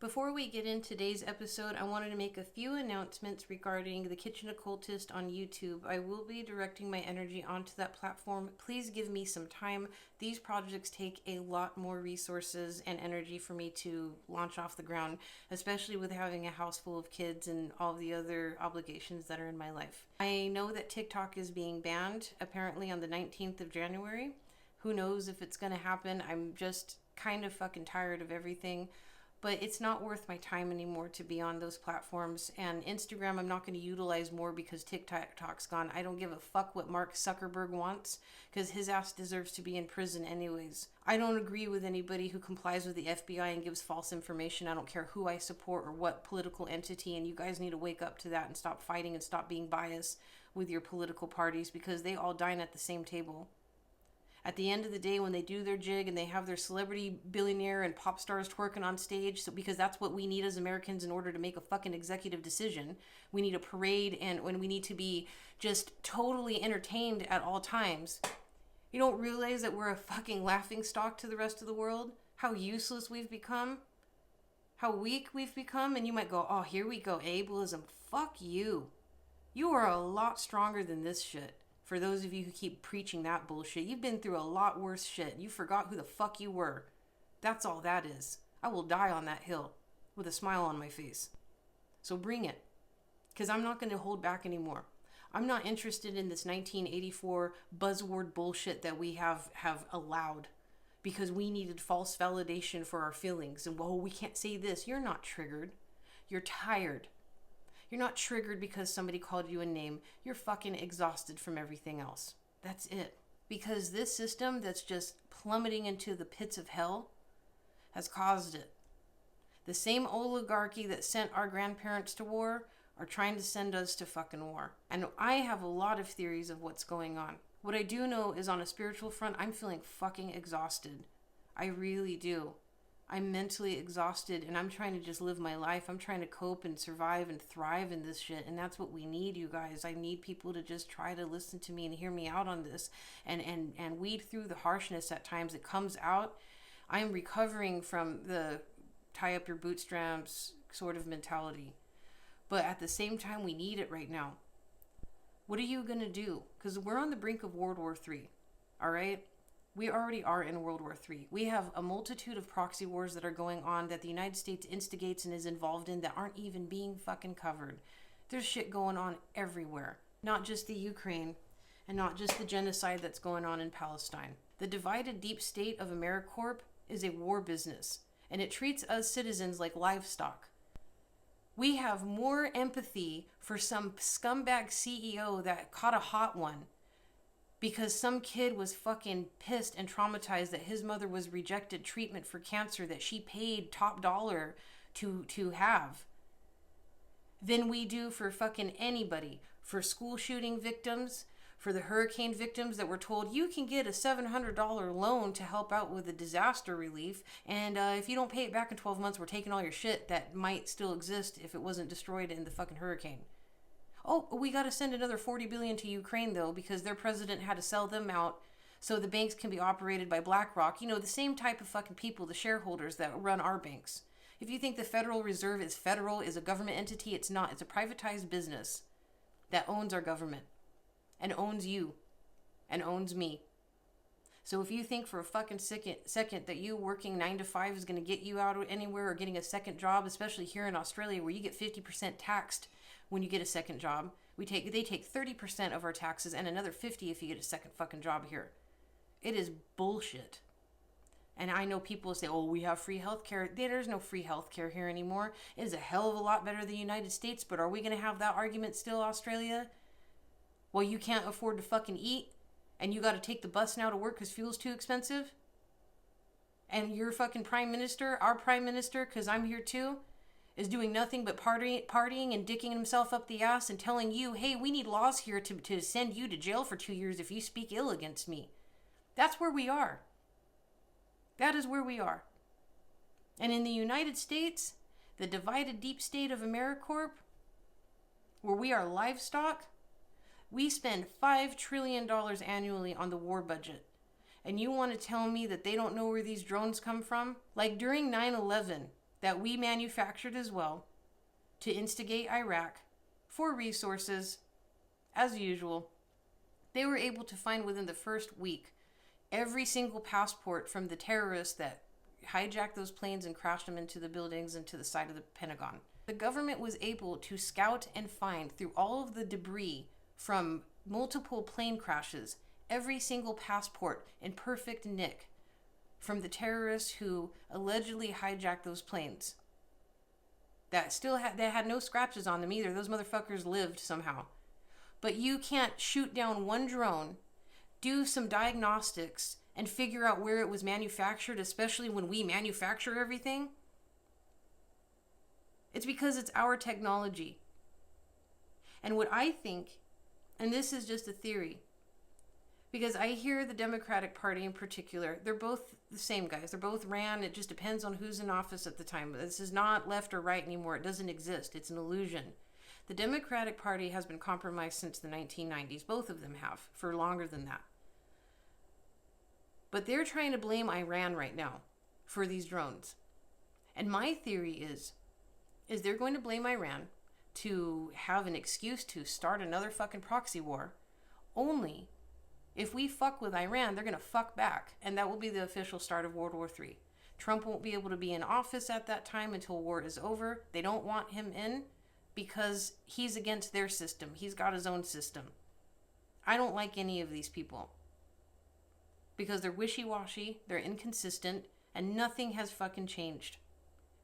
Before we get into today's episode, I wanted to make a few announcements regarding the Kitchen Occultist on YouTube. I will be directing my energy onto that platform. Please give me some time. These projects take a lot more resources and energy for me to launch off the ground, especially with having a house full of kids and all the other obligations that are in my life. I know that TikTok is being banned, apparently on the 19th of January. Who knows if it's going to happen? I'm just kind of fucking tired of everything. But it's not worth my time anymore to be on those platforms. And Instagram, I'm not going to utilize more because TikTok's gone. I don't give a fuck what Mark Zuckerberg wants because his ass deserves to be in prison anyways. I don't agree with anybody who complies with the FBI and gives false information. I don't care who I support or what political entity. And you guys need to wake up to that and stop fighting and stop being biased with your political parties because they all dine at the same table. At the end of the day, when they do their jig and they have their celebrity, billionaire, and pop stars twerking on stage, so because that's what we need as Americans in order to make a fucking executive decision. We need a parade and when we need to be just totally entertained at all times. You don't realize that we're a fucking laughingstock to the rest of the world? How useless we've become? How weak we've become? And you might go, oh, here we go, ableism. Fuck you. You are a lot stronger than this shit. For those of you who keep preaching that bullshit, you've been through a lot worse shit. You forgot who the fuck you were. That's all that is. I will die on that hill with a smile on my face. So bring it. Because I'm not going to hold back anymore. I'm not interested in this 1984 buzzword bullshit that we have allowed. Because we needed false validation for our feelings. And, whoa, we can't say this. You're not triggered. You're tired. You're not triggered because somebody called you a name. You're fucking exhausted from everything else. That's it. Because this system that's just plummeting into the pits of hell has caused it. The same oligarchy that sent our grandparents to war are trying to send us to fucking war. And I have a lot of theories of what's going on. What I do know is on a spiritual front, I'm feeling fucking exhausted. I really do. I'm mentally exhausted and I'm trying to just live my life. I'm trying to cope and survive and thrive in this shit. And that's what we need, you guys. I need people to just try to listen to me and hear me out on this and weed through the harshness at times that comes out. I'm recovering from the tie up your bootstraps sort of mentality. But at the same time, we need it right now. What are you going to do? Because we're on the brink of World War III. All right? We already are in World War III. We have a multitude of proxy wars that are going on that the United States instigates and is involved in that aren't even being fucking covered. There's shit going on everywhere. Not just the Ukraine and not just the genocide that's going on in Palestine. The divided deep state of AmeriCorp is a war business and it treats us citizens like livestock. We have more empathy for some scumbag CEO that caught a hot one because some kid was fucking pissed and traumatized that his mother was rejected treatment for cancer that she paid top dollar to have, than we do for fucking anybody. For school shooting victims, for the hurricane victims that were told you can get a $700 loan to help out with the disaster relief, and if you don't pay it back in 12 months, we're taking all your shit that might still exist if it wasn't destroyed in the fucking hurricane. Oh, we got to send another $40 billion to Ukraine, though, because their president had to sell them out so the banks can be operated by BlackRock. You know, the same type of fucking people, the shareholders that run our banks. If you think the Federal Reserve is federal, is a government entity, it's not. It's a privatized business that owns our government and owns you and owns me. So if you think for a fucking second that you working 9 to 5 is going to get you out anywhere or getting a second job, especially here in Australia where you get 50% taxed when you get a second job. They take 30% of our taxes and another 50 if you get a second fucking job here. It is bullshit. And I know people say, oh, we have free healthcare. There's no free healthcare here anymore. It is a hell of a lot better than the United States, but are we going to have that argument still, Australia? Well, you can't afford to fucking eat and you got to take the bus now to work because fuel's too expensive? And your fucking prime minister, our prime minister, because I'm here too, is doing nothing but partying and dicking himself up the ass and telling you, hey, we need laws here to send you to jail for 2 years if you speak ill against me. That's where we are. That is where we are. And in the United States, the divided deep state of AmeriCorp, where we are livestock, we spend $5 trillion annually on the war budget. And you want to tell me that they don't know where these drones come from? Like during 9/11, that we manufactured as well to instigate Iraq for resources, as usual. They were able to find within the first week every single passport from the terrorists that hijacked those planes and crashed them into the buildings and to the side of the Pentagon. The government was able to scout and find through all of the debris from multiple plane crashes every single passport in perfect nick from the terrorists who allegedly hijacked those planes. That they had no scratches on them either. Those motherfuckers lived somehow. But you can't shoot down one drone, do some diagnostics, and figure out where it was manufactured, especially when we manufacture everything. It's because it's our technology. And what I think, and this is just a theory, because I hear the Democratic Party in particular, they're both the same guys. They're both ran. It just depends on who's in office at the time. This is not left or right anymore. It doesn't exist. It's an illusion. The Democratic Party has been compromised since the 1990s. Both of them have, for longer than that. But they're trying to blame Iran right now for these drones. And my theory is they're going to blame Iran to have an excuse to start another fucking proxy war. Only if we fuck with Iran, they're going to fuck back. And that will be the official start of World War III. Trump won't be able to be in office at that time until war is over. They don't want him in because he's against their system. He's got his own system. I don't like any of these people because they're wishy-washy, they're inconsistent, and nothing has fucking changed.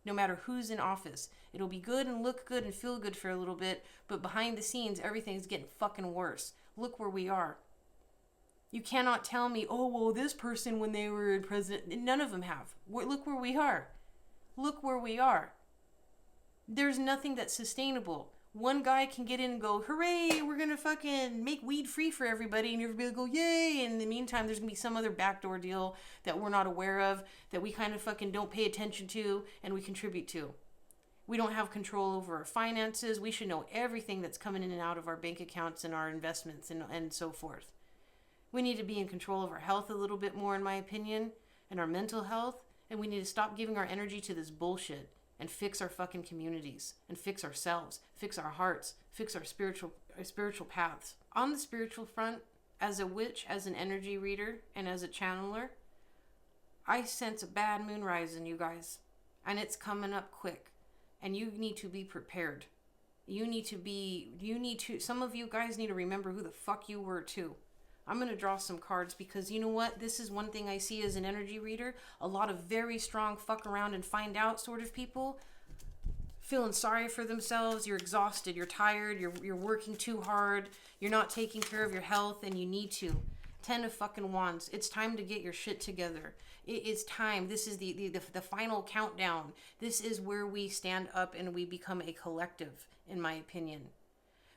No matter who's in office. It'll be good and look good and feel good for a little bit, but behind the scenes, everything's getting fucking worse. Look where we are. You cannot tell me, oh, well, this person when they were president, none of them have. Look where we are. Look where we are. There's nothing that's sustainable. One guy can get in and go, hooray, we're going to fucking make weed free for everybody. And everybody will go, yay. And in the meantime, there's going to be some other backdoor deal that we're not aware of, that we kind of fucking don't pay attention to and we contribute to. We don't have control over our finances. We should know everything that's coming in and out of our bank accounts and our investments and so forth. We need to be in control of our health a little bit more, in my opinion, and our mental health. And we need to stop giving our energy to this bullshit and fix our fucking communities and fix ourselves, fix our hearts, fix our spiritual paths. On the spiritual front, as a witch, as an energy reader, and as a channeler, I sense a bad moon rising, you guys. And it's coming up quick. And you need to be prepared. Some of you guys need to remember who the fuck you were too. I'm going to draw some cards because you know what? This is one thing I see as an energy reader. A lot of very strong fuck around and find out sort of people feeling sorry for themselves. You're exhausted. You're tired. You're working too hard. You're not taking care of your health and you need to. 10 of fucking wands. It's time to get your shit together. It's time. This is the final countdown. This is where we stand up and we become a collective, in my opinion.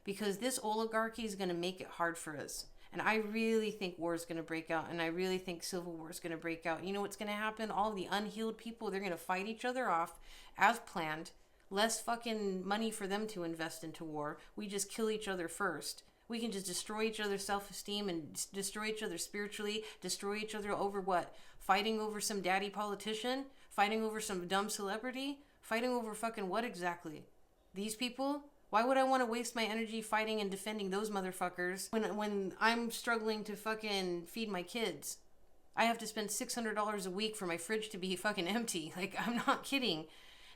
Because this oligarchy is going to make it hard for us. And I really think war is going to break out. And I really think civil war is going to break out. You know what's going to happen? All the unhealed people, they're going to fight each other off as planned. Less fucking money for them to invest into war. We just kill each other first. We can just destroy each other's self-esteem and destroy each other spiritually. Destroy each other over what? Fighting over some daddy politician? Fighting over some dumb celebrity? Fighting over fucking what exactly? These people? Why would I want to waste my energy fighting and defending those motherfuckers when I'm struggling to fucking feed my kids? I have to spend $600 a week for my fridge to be fucking empty. Like, I'm not kidding.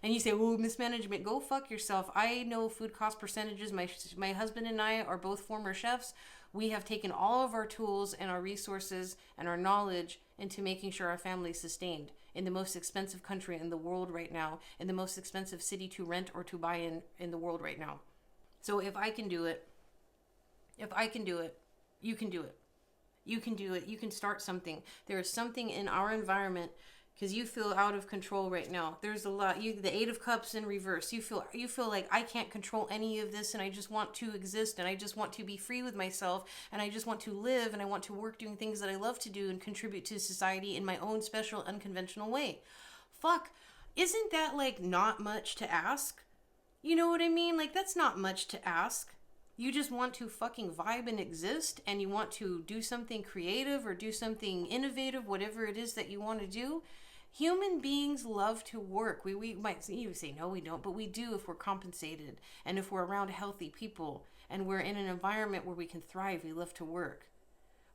And you say, oh, mismanagement, go fuck yourself. I know food cost percentages. My husband and I are both former chefs. We have taken all of our tools and our resources and our knowledge into making sure our family is sustained in the most expensive country in the world right now, in the most expensive city to rent or to buy in the world right now. So if I can do it, you can do it. You can do it. You can start something. There is something in our environment because you feel out of control right now. There's a lot. The Eight of Cups in reverse. You feel like I can't control any of this, and I just want to exist, and I just want to be free with myself, and I just want to live, and I want to work doing things that I love to do and contribute to society in my own special, unconventional way. Fuck, isn't that like not much to ask? You know what I mean? Like, that's not much to ask. You just want to fucking vibe and exist, and you want to do something creative or do something innovative, whatever it is that you want to do. Human beings love to work. We might you say no, we don't, but we do if we're compensated and if we're around healthy people and we're in an environment where we can thrive. We love to work.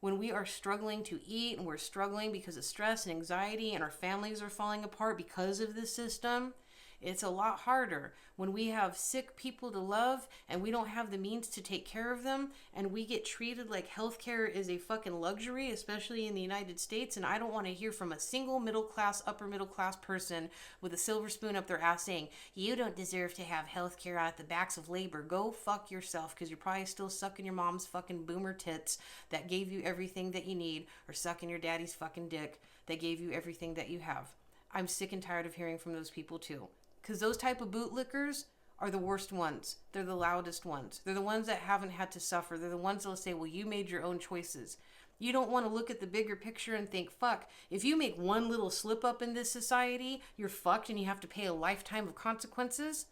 When we are struggling to eat and we're struggling because of stress and anxiety and our families are falling apart because of this system, it's a lot harder. When we have sick people to love and we don't have the means to take care of them and we get treated like healthcare is a fucking luxury, especially in the United States, and I don't want to hear from a single middle class, upper middle class person with a silver spoon up their ass saying, you don't deserve to have healthcare at the backs of labor. Go fuck yourself, because you're probably still sucking your mom's fucking boomer tits that gave you everything that you need, or sucking your daddy's fucking dick that gave you everything that you have. I'm sick and tired of hearing from those people too. Because those type of bootlickers are the worst ones. They're the loudest ones. They're the ones that haven't had to suffer. They're the ones that'll say, well, you made your own choices. You don't want to look at the bigger picture and think, fuck, if you make one little slip up in this society, you're fucked and you have to pay a lifetime of consequences.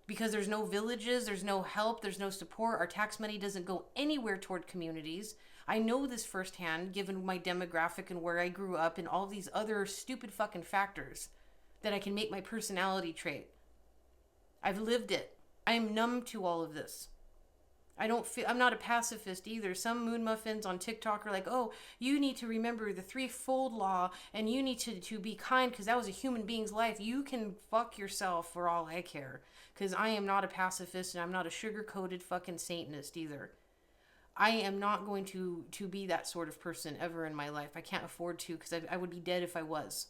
Because there's no villages, there's no help, there's no support. Our tax money doesn't go anywhere toward communities. I know this firsthand, given my demographic and where I grew up and all these other stupid fucking factors that I can make my personality trait. I've lived it. I am numb to all of this. I'm not a pacifist either. Some moon muffins on TikTok are like, oh, you need to remember the threefold law and you need to be kind because that was a human being's life. You can fuck yourself for all I care, because I am not a pacifist and I'm not a sugar-coated fucking Satanist either. I am not going to be that sort of person ever in my life. I can't afford to, because I would be dead if I was.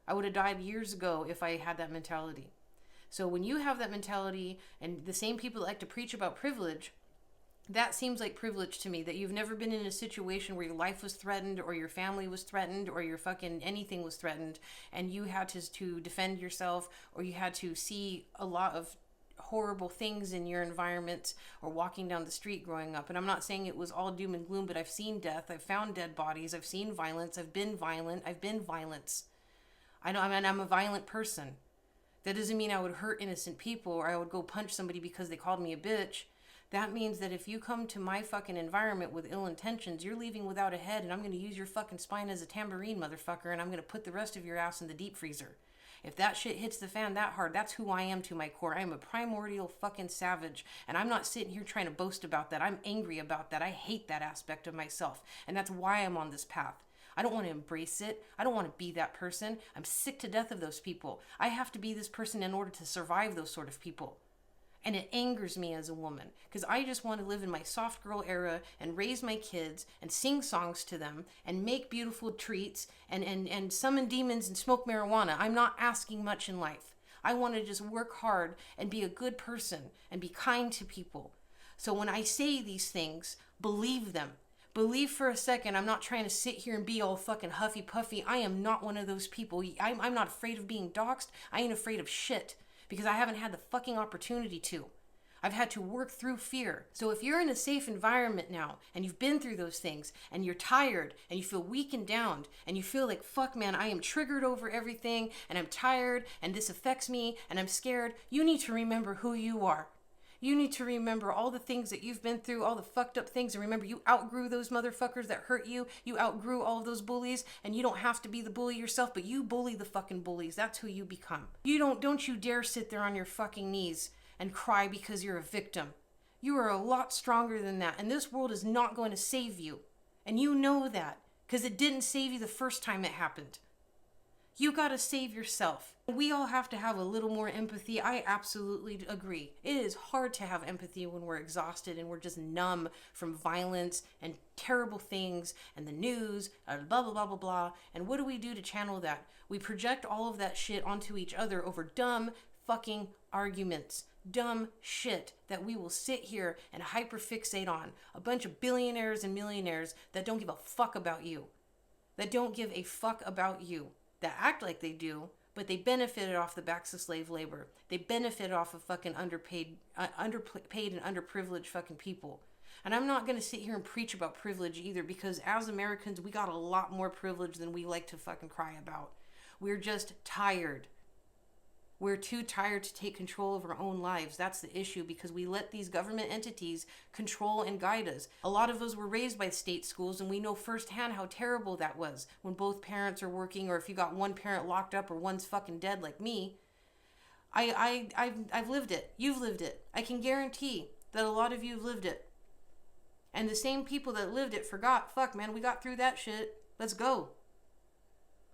I would have died years ago if I had that mentality. So when you have that mentality and the same people that like to preach about privilege, that seems like privilege to me, that you've never been in a situation where your life was threatened or your family was threatened or your fucking anything was threatened and you had to defend yourself, or you had to see a lot of horrible things in your environment or walking down the street growing up. And I'm not saying it was all doom and gloom, but I've seen death, I've found dead bodies, I've seen violence, I've been violent, I've been violence. I'm a violent person. That doesn't mean I would hurt innocent people or I would go punch somebody because they called me a bitch. That means that if you come to my fucking environment with ill intentions, you're leaving without a head, and I'm going to use your fucking spine as a tambourine, motherfucker, and I'm going to put the rest of your ass in the deep freezer. If that shit hits the fan that hard, that's who I am to my core. I am a primordial fucking savage, and I'm not sitting here trying to boast about that. I'm angry about that. I hate that aspect of myself, and that's why I'm on this path. I don't want to embrace it. I don't want to be that person. I'm sick to death of those people. I have to be this person in order to survive those sort of people. And it angers me as a woman, because I just want to live in my soft girl era and raise my kids and sing songs to them and make beautiful treats and summon demons and smoke marijuana. I'm not asking much in life. I want to just work hard and be a good person and be kind to people. So when I say these things, believe them. Believe for a second. I'm not trying to sit here and be all fucking huffy puffy. I am not one of those people. I'm not afraid of being doxxed. I ain't afraid of shit, because I haven't had the fucking opportunity to. I've had to work through fear. So if you're in a safe environment now and you've been through those things and you're tired and you feel weak and down and you feel like, fuck man, I am triggered over everything and I'm tired and this affects me and I'm scared, you need to remember who you are. You need to remember all the things that you've been through, all the fucked up things, and remember you outgrew those motherfuckers that hurt you. You outgrew all of those bullies, and you don't have to be the bully yourself, but you bully the fucking bullies. That's who you become. Don't you dare sit there on your fucking knees and cry because you're a victim. You are a lot stronger than that, and this world is not going to save you. And you know that, because it didn't save you the first time it happened. You gotta save yourself. We all have to have a little more empathy. I absolutely agree. It is hard to have empathy when we're exhausted and we're just numb from violence and terrible things and the news and blah, blah, blah, blah, blah. And what do we do to channel that? We project all of that shit onto each other over dumb fucking arguments. Dumb shit that we will sit here and hyperfixate on. A bunch of billionaires and millionaires that don't give a fuck about you. That don't give a fuck about you. That act like they do, but they benefited off the backs of slave labor. They benefited off of fucking underpaid and underprivileged fucking people. And I'm not going to sit here and preach about privilege either, because as Americans, we got a lot more privilege than we like to fucking cry about. We're just tired. We're too tired to take control of our own lives. That's the issue, because we let these government entities control and guide us. A lot of us were raised by state schools, and we know firsthand how terrible that was when both parents are working, or if you got one parent locked up or one's fucking dead like me. I've lived it. You've lived it. I can guarantee that a lot of you have lived it. And the same people that lived it forgot, fuck man, we got through that shit. Let's go.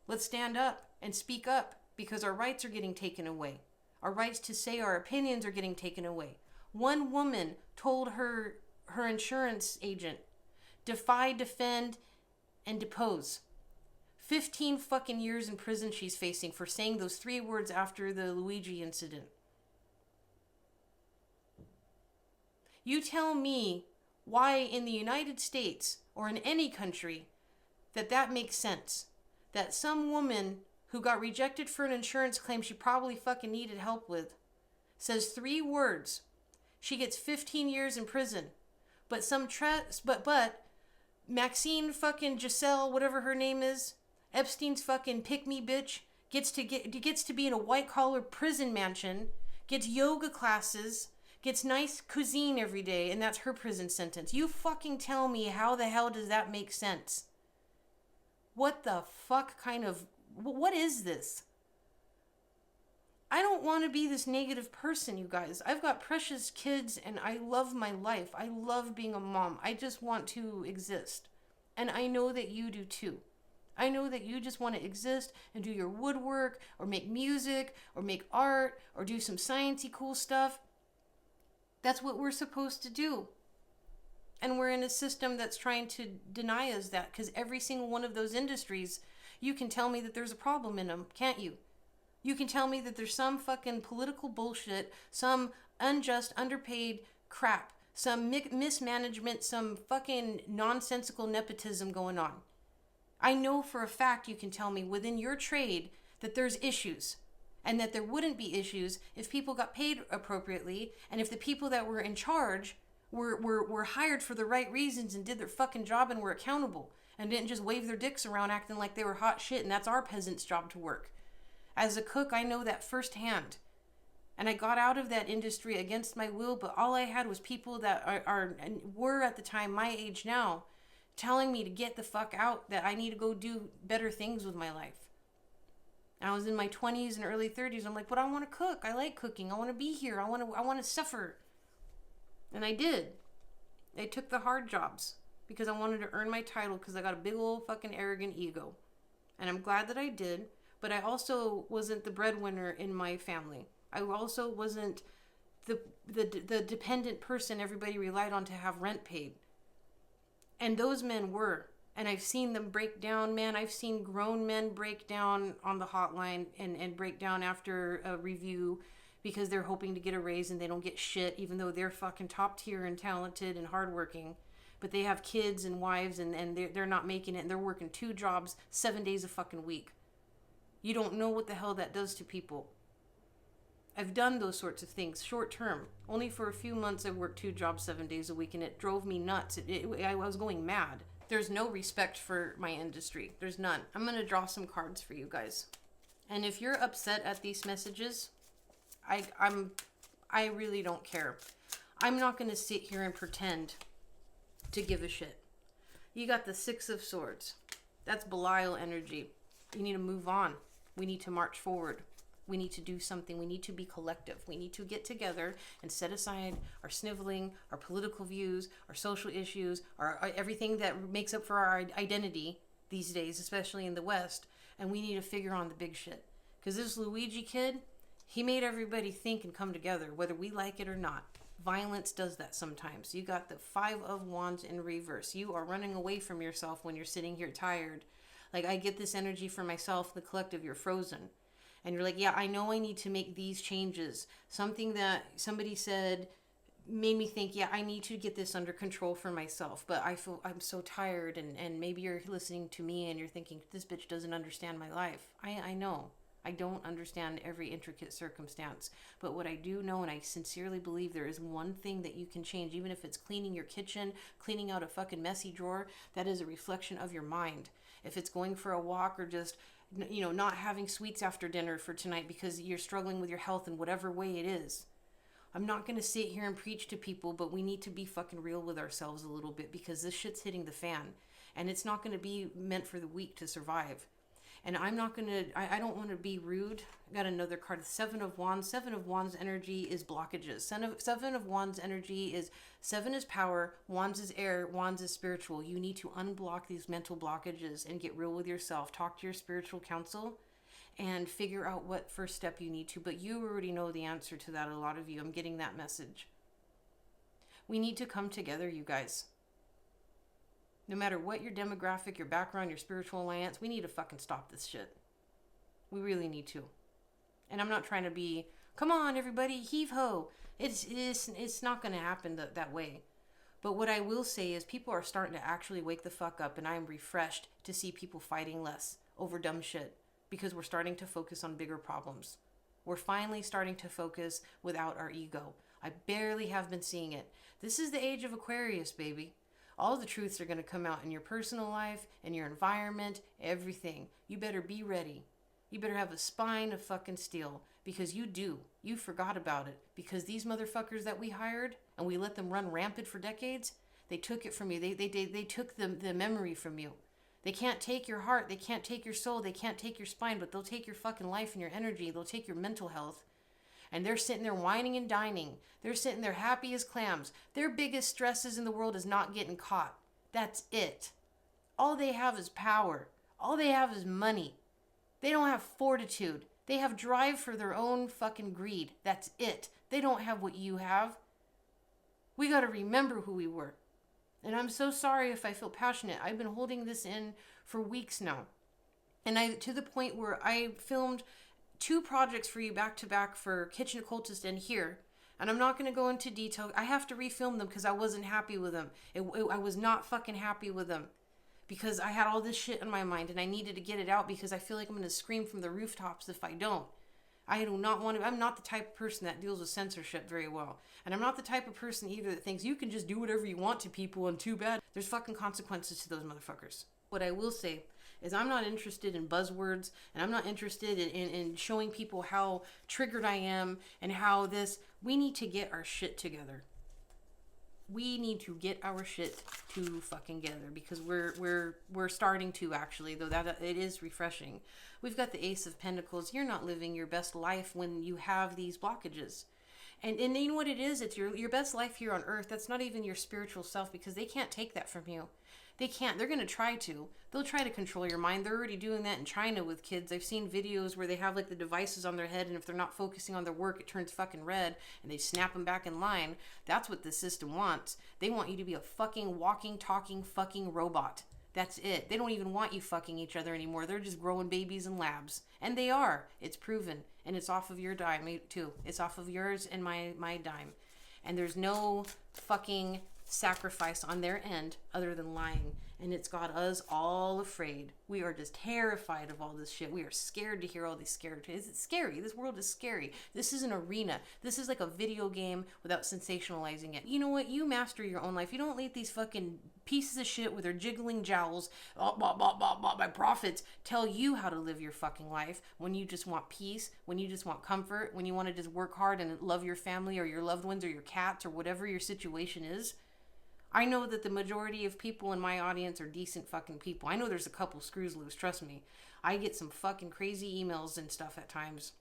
Let's stand up and speak up, because our rights are getting taken away. Our rights to say our opinions are getting taken away. One woman told her insurance agent, defy, defend, and depose. 15 fucking years in prison she's facing for saying those 3 words after the Luigi incident. You tell me why in the United States or in any country that makes sense. That some woman who got rejected for an insurance claim she probably fucking needed help with says 3 words. She gets 15 years in prison. But but Maxine fucking Giselle, whatever her name is, Epstein's fucking pick-me bitch, gets to be in a white-collar prison mansion, gets yoga classes, gets nice cuisine every day, and that's her prison sentence. You fucking tell me, how the hell does that make sense? What the fuck kind of... What is this? I don't want to be this negative person, you guys. I've got precious kids and I love my life. I love being a mom. I just want to exist. And I know that you do too. I know that you just want to exist and do your woodwork or make music or make art or do some sciencey cool stuff. That's what we're supposed to do. And we're in a system that's trying to deny us that, because every single one of those industries, you can tell me that there's a problem in them, can't you? You can tell me that there's some fucking political bullshit, some unjust, underpaid crap, some mismanagement, some fucking nonsensical nepotism going on. I know for a fact you can tell me within your trade that there's issues, and that there wouldn't be issues if people got paid appropriately, and if the people that were in charge were hired for the right reasons and did their fucking job and were accountable and didn't just wave their dicks around acting like they were hot shit and that's our peasants' job to work. As a cook, I know that firsthand. And I got out of that industry against my will, but all I had was people that were at the time my age now telling me to get the fuck out, that I need to go do better things with my life. I was in my 20s and early 30s. I'm like, but I want to cook. I like cooking. I want to be here. I want to suffer. And I did. I took the hard jobs because I wanted to earn my title, because I got a big old fucking arrogant ego. And I'm glad that I did. But I also wasn't the breadwinner in my family. I also wasn't the dependent person everybody relied on to have rent paid. And those men were. And I've seen them break down, man. I've seen grown men break down on the hotline and break down after a review because they're hoping to get a raise and they don't get shit, even though they're fucking top tier and talented and hardworking. But they have kids and wives and they're not making it, and they're working 2 jobs 7 days a fucking week. You don't know what the hell that does to people. I've done those sorts of things short term. Only for a few months I worked 2 jobs 7 days a week, and it drove me nuts. I was going mad. There's no respect for my industry. There's none. I'm going to draw some cards for you guys. And if you're upset at these messages, I really don't care. I'm not going to sit here and pretend to give a shit. You got the 6 of Swords. That's Belial energy. You need to move on. We need to march forward. We need to do something. We need to be collective. We need to get together and set aside our sniveling, our political views, our social issues, our everything that makes up for our identity these days, especially in the West. And we need to figure on the big shit. Because this Luigi kid, he made everybody think and come together, whether we like it or not. Violence does that sometimes. You got the 5 of Wands in reverse. You are running away from yourself when you're sitting here tired. Like, I get this energy for myself, the collective, you're frozen. And you're like, yeah, I know I need to make these changes. Something that somebody said made me think, yeah, I need to get this under control for myself. But I feel I'm so tired, and maybe you're listening to me and you're thinking, this bitch doesn't understand my life. I know. I don't understand every intricate circumstance. But what I do know, and I sincerely believe, there is one thing that you can change, even if it's cleaning your kitchen, cleaning out a fucking messy drawer, that is a reflection of your mind. If it's going for a walk or just not having sweets after dinner for tonight because you're struggling with your health in whatever way it is. I'm not going to sit here and preach to people, but we need to be fucking real with ourselves a little bit, because this shit's hitting the fan, and it's not going to be meant for the weak to survive. And I'm not going to, I don't want to be rude. I got another card, the Seven of Wands. Seven of Wands energy is blockages. Seven of Wands energy is, 7 is power, Wands is air, Wands is spiritual. You need to unblock these mental blockages and get real with yourself. Talk to your spiritual counsel and figure out what first step you need to. But you already know the answer to that, a lot of you. I'm getting that message. We need to come together, you guys. No matter what your demographic, your background, your spiritual alliance, we need to fucking stop this shit. We really need to. And I'm not trying to be, come on everybody, heave ho. It's not going to happen that way. But what I will say is people are starting to actually wake the fuck up, and I am refreshed to see people fighting less over dumb shit, because we're starting to focus on bigger problems. We're finally starting to focus without our ego. I barely have been seeing it. This is the age of Aquarius, baby. All the truths are going to come out in your personal life, in your environment, everything. You better be ready. You better have a spine of fucking steel, because you do. You forgot about it, because these motherfuckers that we hired and we let them run rampant for decades, they took it from you. They took the memory from you. They can't take your heart. They can't take your soul. They can't take your spine, but they'll take your fucking life and your energy. They'll take your mental health. And they're sitting there whining and dining. They're sitting there happy as clams. Their biggest stresses in the world is not getting caught. That's it. All they have is power. All they have is money. They don't have fortitude. They have drive for their own fucking greed. That's it. They don't have what you have. We got to remember who we were. And I'm so sorry if I feel passionate. I've been holding this in for weeks now. And to the point where I filmed 2 projects for you back to back for Kitchen Occultist and here. And I'm not going to go into detail. I have to refilm them because I wasn't happy with them. I was not fucking happy with them. Because I had all this shit in my mind and I needed to get it out, because I feel like I'm going to scream from the rooftops if I don't. I do not want to, I'm not the type of person that deals with censorship very well. And I'm not the type of person either that thinks you can just do whatever you want to people and too bad. There's fucking consequences to those motherfuckers. What I will say is I'm not interested in buzzwords, and I'm not interested in showing people how triggered I am and how this, we need to get our shit together. We need to get our shit to fucking together, because we're starting to, actually, though that it is refreshing. We've got the Ace of Pentacles. You're not living your best life when you have these blockages. And you know what it is? It's your best life here on earth. That's not even your spiritual self, because they can't take that from you. They can't. They're going to try to. They'll try to control your mind. They're already doing that in China with kids. I've seen videos where they have like the devices on their head, and if they're not focusing on their work, it turns fucking red, and they snap them back in line. That's what the system wants. They want you to be a fucking walking, talking, fucking robot. That's it. They don't even want you fucking each other anymore. They're just growing babies in labs. And they are. It's proven. And it's off of your dime, too. It's off of yours and my dime. And there's no fucking sacrifice on their end other than lying. And it's got us all afraid. We are just terrified of all this shit. We are scared to hear all these scary tales. It's scary. This world is scary. This is an arena. This is like a video game without sensationalizing it. You know what? You master your own life. You don't let these fucking pieces of shit with their jiggling jowls, my prophets, tell you how to live your fucking life when you just want peace, when you just want comfort, when you want to just work hard and love your family or your loved ones or your cats or whatever your situation is. I know that the majority of people in my audience are decent fucking people. I know there's a couple screws loose, trust me. I get some fucking crazy emails and stuff at times.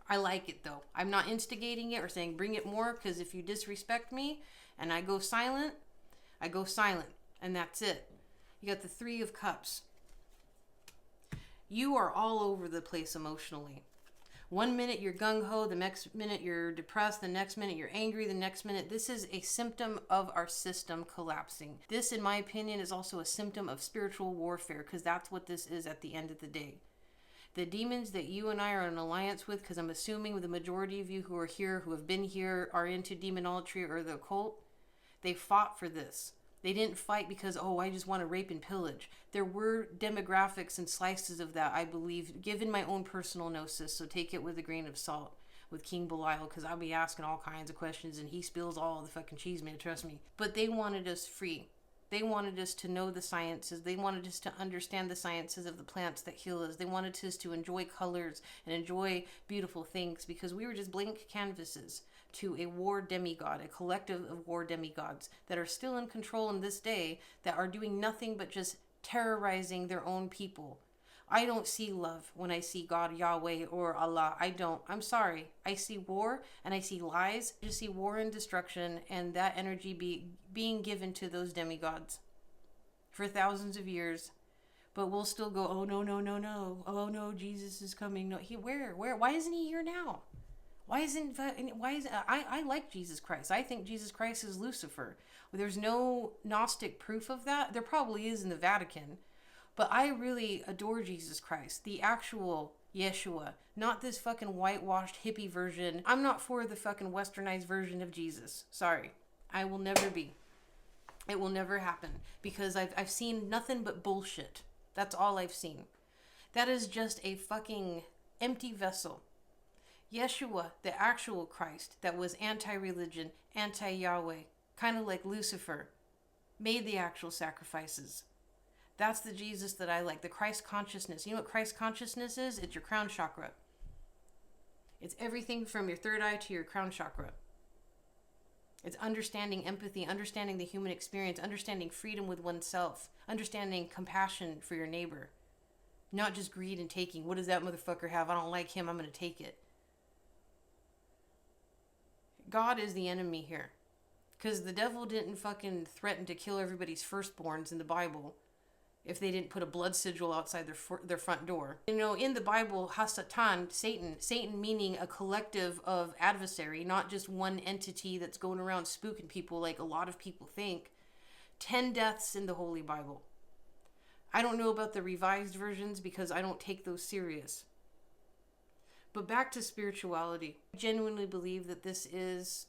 I like it though. I'm not instigating it or saying bring it more, because if you disrespect me and I go silent, I go silent. And that's it. You got the 3 of Cups. You are all over the place emotionally. One minute you're gung-ho, the next minute you're depressed, the next minute you're angry, the next minute. This is a symptom of our system collapsing. This, in my opinion, is also a symptom of spiritual warfare, because that's what this is at the end of the day. The demons that you and I are in alliance with, because I'm assuming the majority of you who are here, who have been here, are into demonology or the occult, they fought for this. They didn't fight because, oh, I just want to rape and pillage. There were demographics and slices of that, I believe, given my own personal gnosis, so take it with a grain of salt with King Belial, because I'll be asking all kinds of questions, and he spills all the fucking cheese, man, trust me. But they wanted us free. They wanted us to know the sciences. They wanted us to understand the sciences of the plants that heal us. They wanted us to enjoy colors and enjoy beautiful things because we were just blank canvases to a war demigod, a collective of war demigods that are still in control in this day, that are doing nothing but just terrorizing their own people. I don't see love when I see God, Yahweh, or Allah. I don't. I'm sorry. I see war and I see lies. I just see war and destruction, and that energy being given to those demigods for thousands of years. But we'll still go, oh no, no, no, no. Oh no, Jesus is coming. No, where? Why isn't he here now? I like Jesus Christ. I think Jesus Christ is Lucifer. There's no Gnostic proof of that. There probably is in the Vatican. But I really adore Jesus Christ, the actual Yeshua, not this fucking whitewashed hippie version. I'm not for the fucking westernized version of Jesus. Sorry. I will never be. It will never happen because I've seen nothing but bullshit. That's all I've seen. That is just a fucking empty vessel. Yeshua, the actual Christ that was anti-religion, anti-Yahweh, kind of like Lucifer, made the actual sacrifices. That's the Jesus that I like, the Christ consciousness. You know what Christ consciousness is? It's your crown chakra. It's everything from your third eye to your crown chakra. It's understanding empathy, understanding the human experience, understanding freedom with oneself, understanding compassion for your neighbor. Not just greed and taking. What does that motherfucker have? I don't like him, I'm going to take it. God is the enemy here. Because the devil didn't fucking threaten to kill everybody's firstborns in the Bible if they didn't put a blood sigil outside their front door. You know, in the Bible, Hasatan, Satan meaning a collective of adversary, not just one entity that's going around spooking people like a lot of people think. 10 deaths in the Holy Bible. I don't know about the revised versions because I don't take those serious. But back to spirituality. I genuinely believe that this is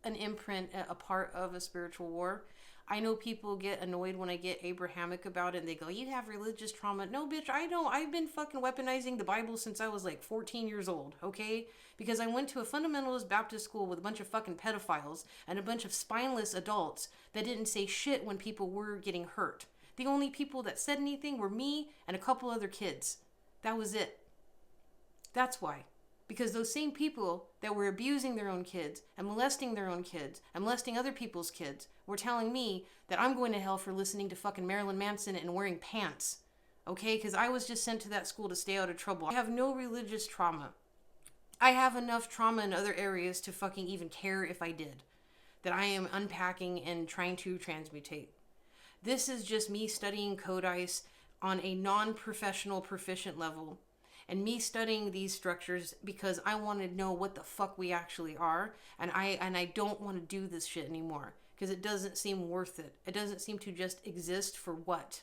an imprint, a part of a spiritual war. I know people get annoyed when I get Abrahamic about it and they go, you have religious trauma. No, bitch, I don't. I've been fucking weaponizing the Bible since I was like 14 years old, okay? Because I went to a fundamentalist Baptist school with a bunch of fucking pedophiles and a bunch of spineless adults that didn't say shit when people were getting hurt. The only people that said anything were me and a couple other kids. That was it. That's why. Because those same people that were abusing their own kids and molesting their own kids and molesting other people's kids were telling me that I'm going to hell for listening to fucking Marilyn Manson and wearing pants. Okay? Because I was just sent to that school to stay out of trouble. I have no religious trauma. I have enough trauma in other areas to fucking even care if I did. That I am unpacking and trying to transmutate. This is just me studying Codice on a non-professional proficient level. And me studying these structures because I want to know what the fuck we actually are. And I don't want to do this shit anymore. Because it doesn't seem worth it. It doesn't seem to just exist for what?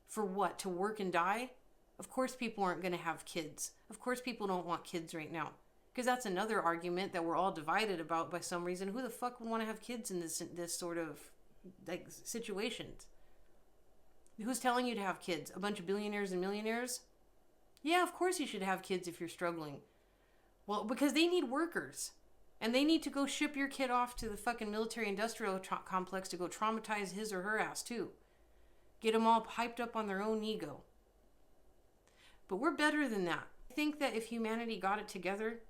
For what? To work and die? Of course people aren't going to have kids. Of course people don't want kids right now. Because that's another argument that we're all divided about by some reason. Who the fuck would want to have kids in this sort of like situations? Who's telling you to have kids? A bunch of billionaires and millionaires? Yeah, of course you should have kids if you're struggling. Well, because they need workers. And they need to go ship your kid off to the fucking military-industrial complex to go traumatize his or her ass, too. Get them all hyped up on their own ego. But we're better than that. I think that if humanity got it together,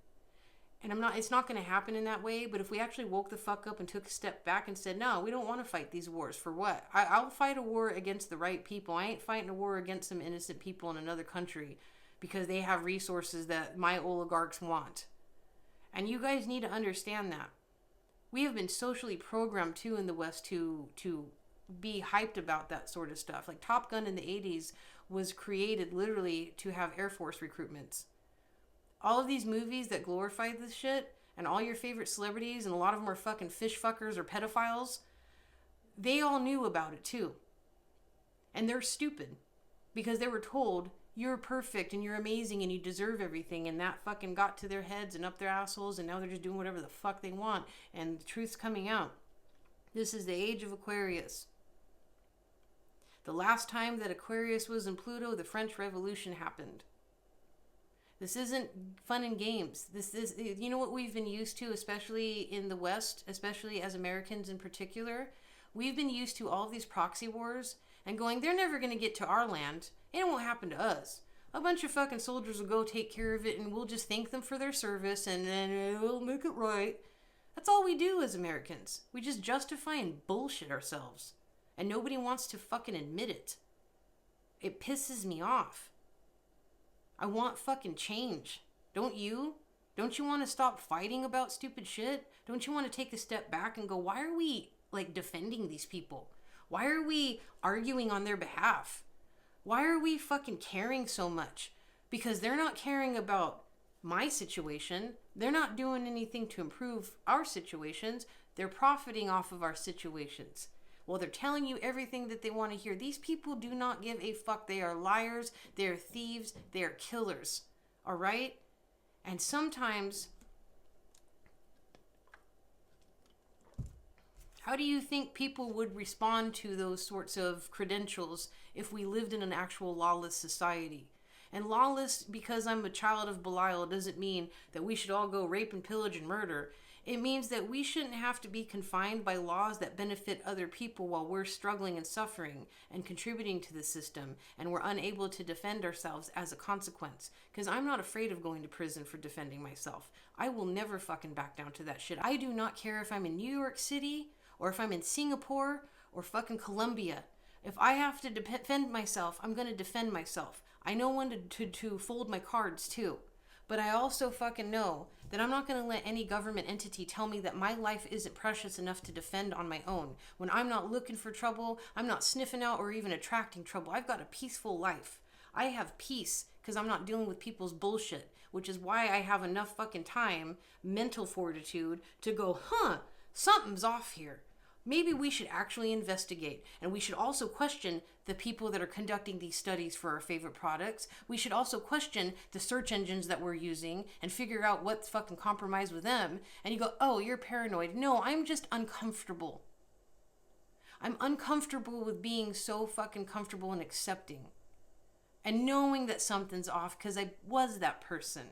and it's not going to happen in that way, but if we actually woke the fuck up and took a step back and said, no, we don't want to fight these wars. For what? I'll fight a war against the right people. I ain't fighting a war against some innocent people in another country because they have resources that my oligarchs want. And you guys need to understand that. We have been socially programmed too in the West to be hyped about that sort of stuff. Like Top Gun in the 80s was created literally to have Air Force recruitments. All of these movies that glorify this shit, and all your favorite celebrities, and a lot of them are fucking fish fuckers or pedophiles, they all knew about it too. And they're stupid. Because they were told, you're perfect and you're amazing and you deserve everything, and that fucking got to their heads and up their assholes, and now they're just doing whatever the fuck they want, and the truth's coming out. This is the age of Aquarius. The last time that Aquarius was in Pluto, the French Revolution happened. This isn't fun and games. This is, you know what we've been used to, especially in the West, especially as Americans in particular? We've been used to all of these proxy wars and going, they're never going to get to our land. It won't happen to us. A bunch of fucking soldiers will go take care of it and we'll just thank them for their service and then we'll make it right. That's all we do as Americans. We just justify and bullshit ourselves. And nobody wants to fucking admit it. It pisses me off. I want fucking change. Don't you? Don't you want to stop fighting about stupid shit? Don't you want to take a step back and go, why are we like defending these people? Why are we arguing on their behalf? Why are we fucking caring so much? Because they're not caring about my situation. They're not doing anything to improve our situations. They're profiting off of our situations. Well, they're telling you everything that they want to hear. These people do not give a fuck. They are liars. They are thieves. They are killers. All right? And sometimes, how do you think people would respond to those sorts of credentials if we lived in an actual lawless society? And lawless, because I'm a child of Belial, doesn't mean that we should all go rape and pillage and murder. It means that we shouldn't have to be confined by laws that benefit other people while we're struggling and suffering and contributing to the system, and we're unable to defend ourselves as a consequence. Because I'm not afraid of going to prison for defending myself. I will never fucking back down to that shit. I do not care if I'm in New York City or if I'm in Singapore or fucking Colombia. If I have to defend myself, I'm going to defend myself. I know when to fold my cards too. But I also fucking know that I'm not going to let any government entity tell me that my life isn't precious enough to defend on my own. When I'm not looking for trouble, I'm not sniffing out or even attracting trouble. I've got a peaceful life. I have peace because I'm not dealing with people's bullshit, which is why I have enough fucking time, mental fortitude, to go, something's off here. Maybe we should actually investigate, and we should also question the people that are conducting these studies for our favorite products. We should also question the search engines that we're using and figure out what's fucking compromised with them. And you go, oh, you're paranoid. No, I'm just uncomfortable. I'm uncomfortable with being so fucking comfortable and accepting and knowing that something's off because I was that person.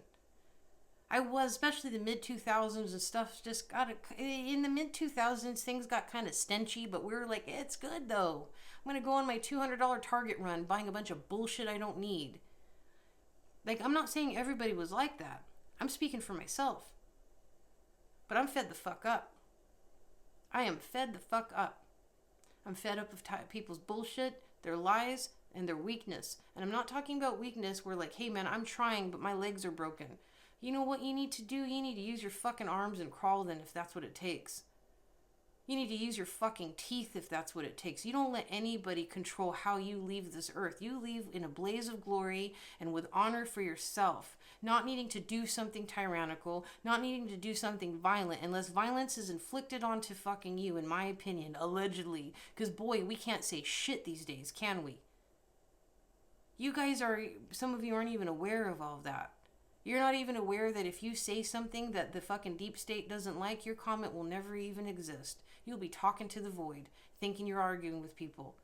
I was, especially the mid-2000s and stuff just got, in the mid-2000s, things got kind of stenchy, but we were like, it's good though. I'm going to go on my $200 Target run buying a bunch of bullshit I don't need. Like, I'm not saying everybody was like that. I'm speaking for myself. But I'm fed the fuck up. I am fed the fuck up. I'm fed up of people's bullshit, their lies, and their weakness. And I'm not talking about weakness where like, hey man, I'm trying, but my legs are broken. You know what you need to do? You need to use your fucking arms and crawl then if that's what it takes. You need to use your fucking teeth if that's what it takes. You don't let anybody control how you leave this earth. You leave in a blaze of glory and with honor for yourself. Not needing to do something tyrannical. Not needing to do something violent unless violence is inflicted onto fucking you, in my opinion, allegedly. Because boy, we can't say shit these days, can we? You guys are, some of you aren't even aware of all of that. You're not even aware that if you say something that the fucking deep state doesn't like, your comment will never even exist. You'll be talking to the void, thinking you're arguing with people.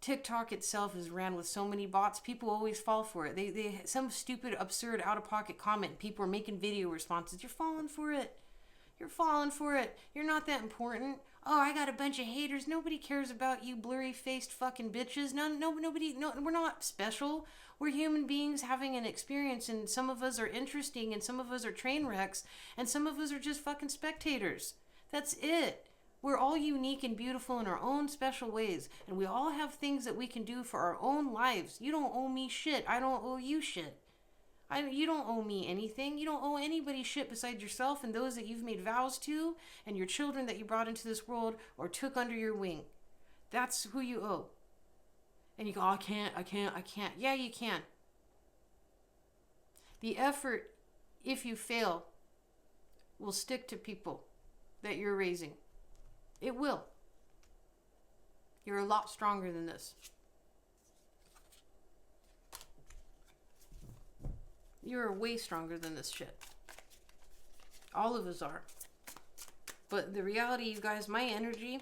TikTok itself is ran with so many bots, people always fall for it. They some stupid, absurd, out-of-pocket comment, people are making video responses. You're falling for it. You're falling for it. You're not that important. Oh, I got a bunch of haters. Nobody cares about you blurry-faced fucking bitches. Nobody, we're not special. We're human beings having an experience, and some of us are interesting, and some of us are train wrecks, and some of us are just fucking spectators. That's it. We're all unique and beautiful in our own special ways, and we all have things that we can do for our own lives. You don't owe me shit. I don't owe you shit. You don't owe me anything. You don't owe anybody shit besides yourself and those that you've made vows to, and your children that you brought into this world or took under your wing. That's who you owe. And you go, I can't. Yeah, you can. The effort, if you fail, will stick to people that you're raising. It will. You're a lot stronger than this. You're way stronger than this shit. All of us are. But the reality, you guys, my energy,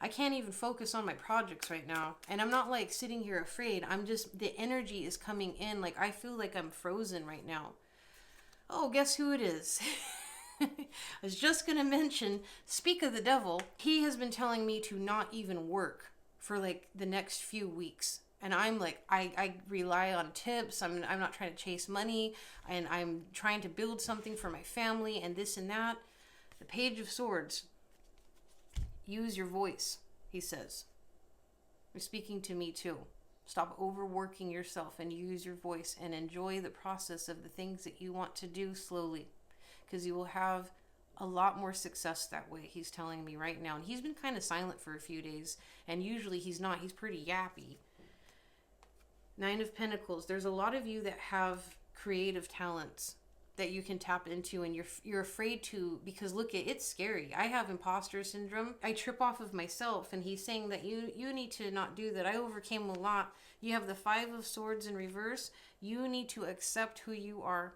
I can't even focus on my projects right now. And I'm not like sitting here afraid. I'm just, the energy is coming in. Like I feel like I'm frozen right now. Oh, guess who it is? I was just going to mention, speak of the devil, he has been telling me to not even work for like the next few weeks. And I'm like, I rely on tips. I'm not trying to chase money. And I'm trying to build something for my family and this and that. The Page of Swords. Use your voice, he says. You're speaking to me too. Stop overworking yourself and use your voice and enjoy the process of the things that you want to do slowly. Because you will have a lot more success that way, he's telling me right now. And he's been kind of silent for a few days. And usually he's not. He's pretty yappy. Nine of Pentacles. There's a lot of you that have creative talents that you can tap into, and you're afraid to, because look, it's scary. I have imposter syndrome. I trip off of myself, and he's saying that you need to not do that. I overcame a lot. You have the Five of Swords in reverse. You need to accept who you are.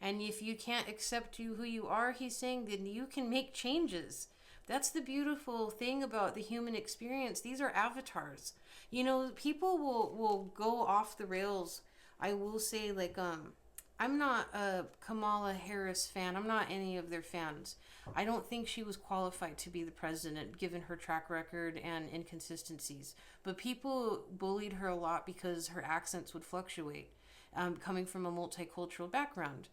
And if you can't accept who you are, he's saying, then you can make changes. That's the beautiful thing about the human experience. These are avatars. You know, people will go off the rails. I will say, like, I'm not a Kamala Harris fan. I'm not any of their fans. I don't think she was qualified to be the president, given her track record and inconsistencies. But people bullied her a lot because her accents would fluctuate, coming from a multicultural background.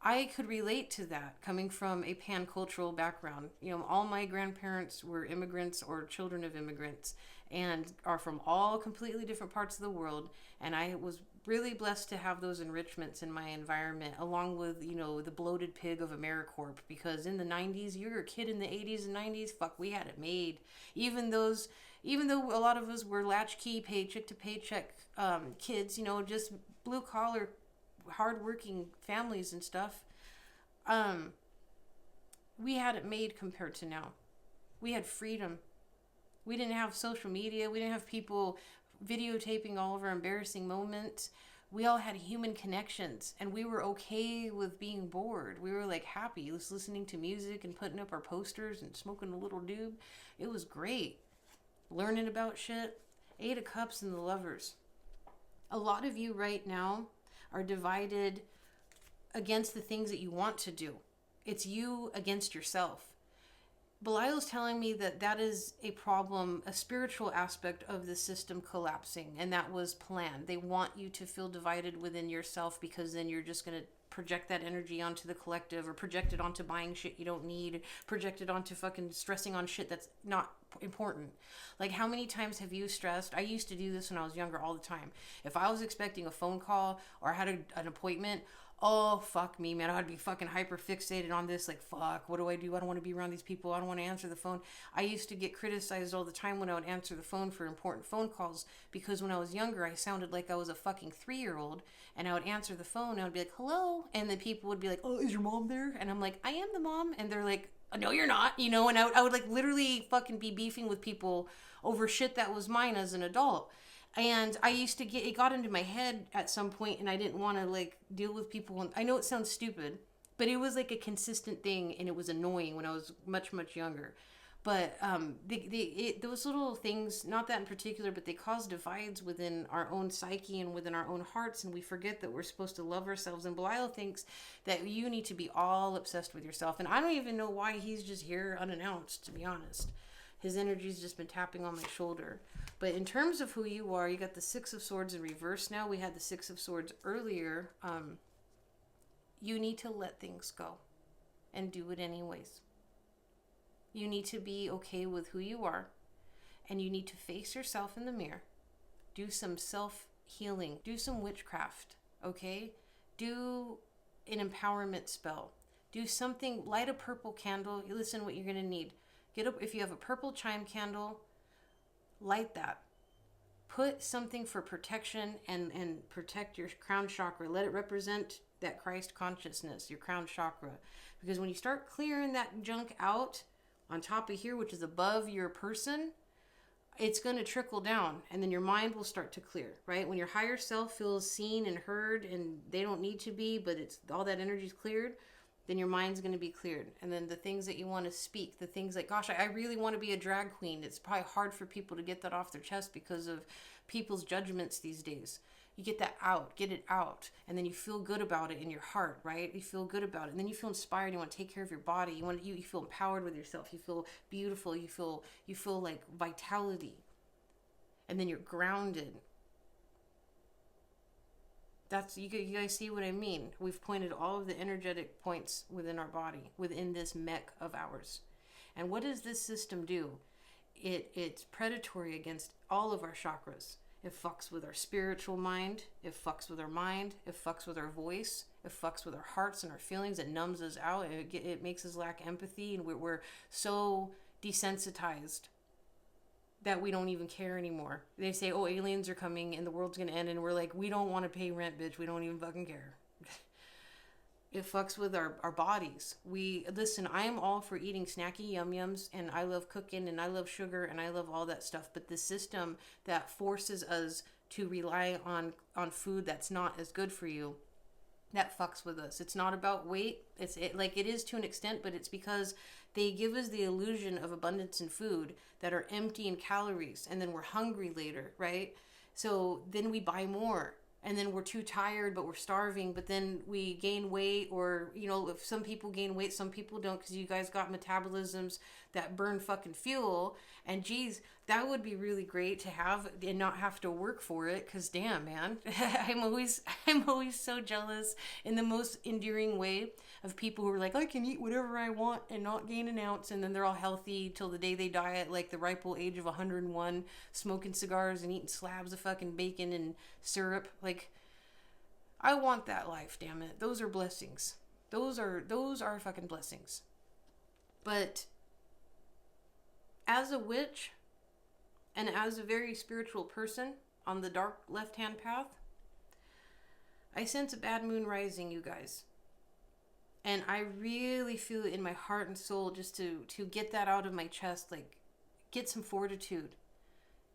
I could relate to that, coming from a pan-cultural background. You know, all my grandparents were immigrants or children of immigrants and are from all completely different parts of the world. And I was really blessed to have those enrichments in my environment, along with, you know, the bloated pig of AmeriCorps. Because in the 90s, you were a kid in the 80s and 90s, fuck, we had it made. Even though a lot of us were latchkey, paycheck to paycheck kids, you know, just blue-collar, hardworking families and stuff, we had it made compared to now. We had freedom. We didn't have social media. We didn't have people videotaping all of our embarrassing moments. We all had human connections, and we were okay with being bored. We were like happy, just listening to music and putting up our posters and smoking a little doob. It was great. Learning about shit. Eight of Cups and the Lovers. A lot of you right now are divided against the things that you want to do. It's you against yourself. Belial's telling me that is a problem, a spiritual aspect of the system collapsing, and that was planned. They want you to feel divided within yourself, because then you're just going to project that energy onto the collective, or project it onto buying shit you don't need, project it onto fucking stressing on shit that's not important. Like, how many times have you stressed? I used to do this when I was younger all the time. If I was expecting a phone call or I had an appointment, oh, fuck me, man. I'd be fucking hyper fixated on this. Like, fuck, what do? I don't want to be around these people. I don't want to answer the phone. I used to get criticized all the time when I would answer the phone for important phone calls, because when I was younger, I sounded like I was a fucking 3-year-old, and I would answer the phone and I would be like, hello. And then people would be like, oh, is your mom there? And I'm like, I am the mom. And they're like, no, you're not, you know? And I would like literally fucking be beefing with people over shit that was mine as an adult. And I used to it got into my head at some point, and I didn't want to like deal with people. And I know it sounds stupid, but it was like a consistent thing, and it was annoying when I was much, much younger. But those little things, not that in particular, but they cause divides within our own psyche and within our own hearts, and we forget that we're supposed to love ourselves. And Belial thinks that you need to be all obsessed with yourself. And I don't even know why he's just here unannounced, to be honest. His energy's just been tapping on my shoulder. But in terms of who you are, you got the Six of Swords in reverse now. We had the Six of Swords earlier. You need to let things go and do it anyways. You need to be okay with who you are, and you need to face yourself in the mirror. Do some self-healing. Do some witchcraft, okay? Do an empowerment spell. Do something, light a purple candle. Listen what you're going to need. Get up, if you have a purple chime candle, light that. Put something for protection and protect your crown chakra. Let it represent that Christ consciousness, your crown chakra. Because when you start clearing that junk out on top of here, which is above your person, it's going to trickle down, and then your mind will start to clear, right? When your higher self feels seen and heard, and they don't need to be, but it's all that energy's cleared, then your mind's going to be cleared. And then the things that you want to speak, the things like, gosh, I really want to be a drag queen. It's probably hard for people to get that off their chest because of people's judgments these days. You get that out, get it out, and then you feel good about it in your heart, right? You feel good about it, and then you feel inspired. You want to take care of your body. You feel empowered with yourself. You feel beautiful. You feel like vitality, and then you're grounded. That's you guys see what I mean? We've pointed all of the energetic points within our body, within this mech of ours. And what does this system do? It's predatory against all of our chakras. It fucks with our spiritual mind. It fucks with our mind. It fucks with our voice. It fucks with our hearts and our feelings. It numbs us out. It makes us lack empathy. And we're so desensitized that we don't even care anymore. They say, oh, aliens are coming and the world's going to end. And we're like, we don't want to pay rent, bitch. We don't even fucking care. It fucks with our bodies. Listen, I am all for eating snacky yum-yums, and I love cooking, and I love sugar, and I love all that stuff. But the system that forces us to rely on food that's not as good for you, that fucks with us. It's not about weight. Like it is to an extent, but it's because they give us the illusion of abundance in food that are empty in calories, and then we're hungry later, right? So then we buy more. And then we're too tired, but we're starving. But then we gain weight, or, if some people gain weight, some people don't, because you guys got metabolisms that burn fucking fuel. And geez, that would be really great to have and not have to work for it. Because damn, man, I'm always so jealous in the most endearing way of people who are like, I can eat whatever I want and not gain an ounce. And then they're all healthy till the day they die at like the ripe old age of 101, smoking cigars and eating slabs of fucking bacon and syrup. Like, I want that life, damn it. Those are blessings. Those are fucking blessings. But as a witch and as a very spiritual person on the dark left-hand path, I sense a bad moon rising, you guys. And I really feel it in my heart and soul just to get that out of my chest, like, get some fortitude.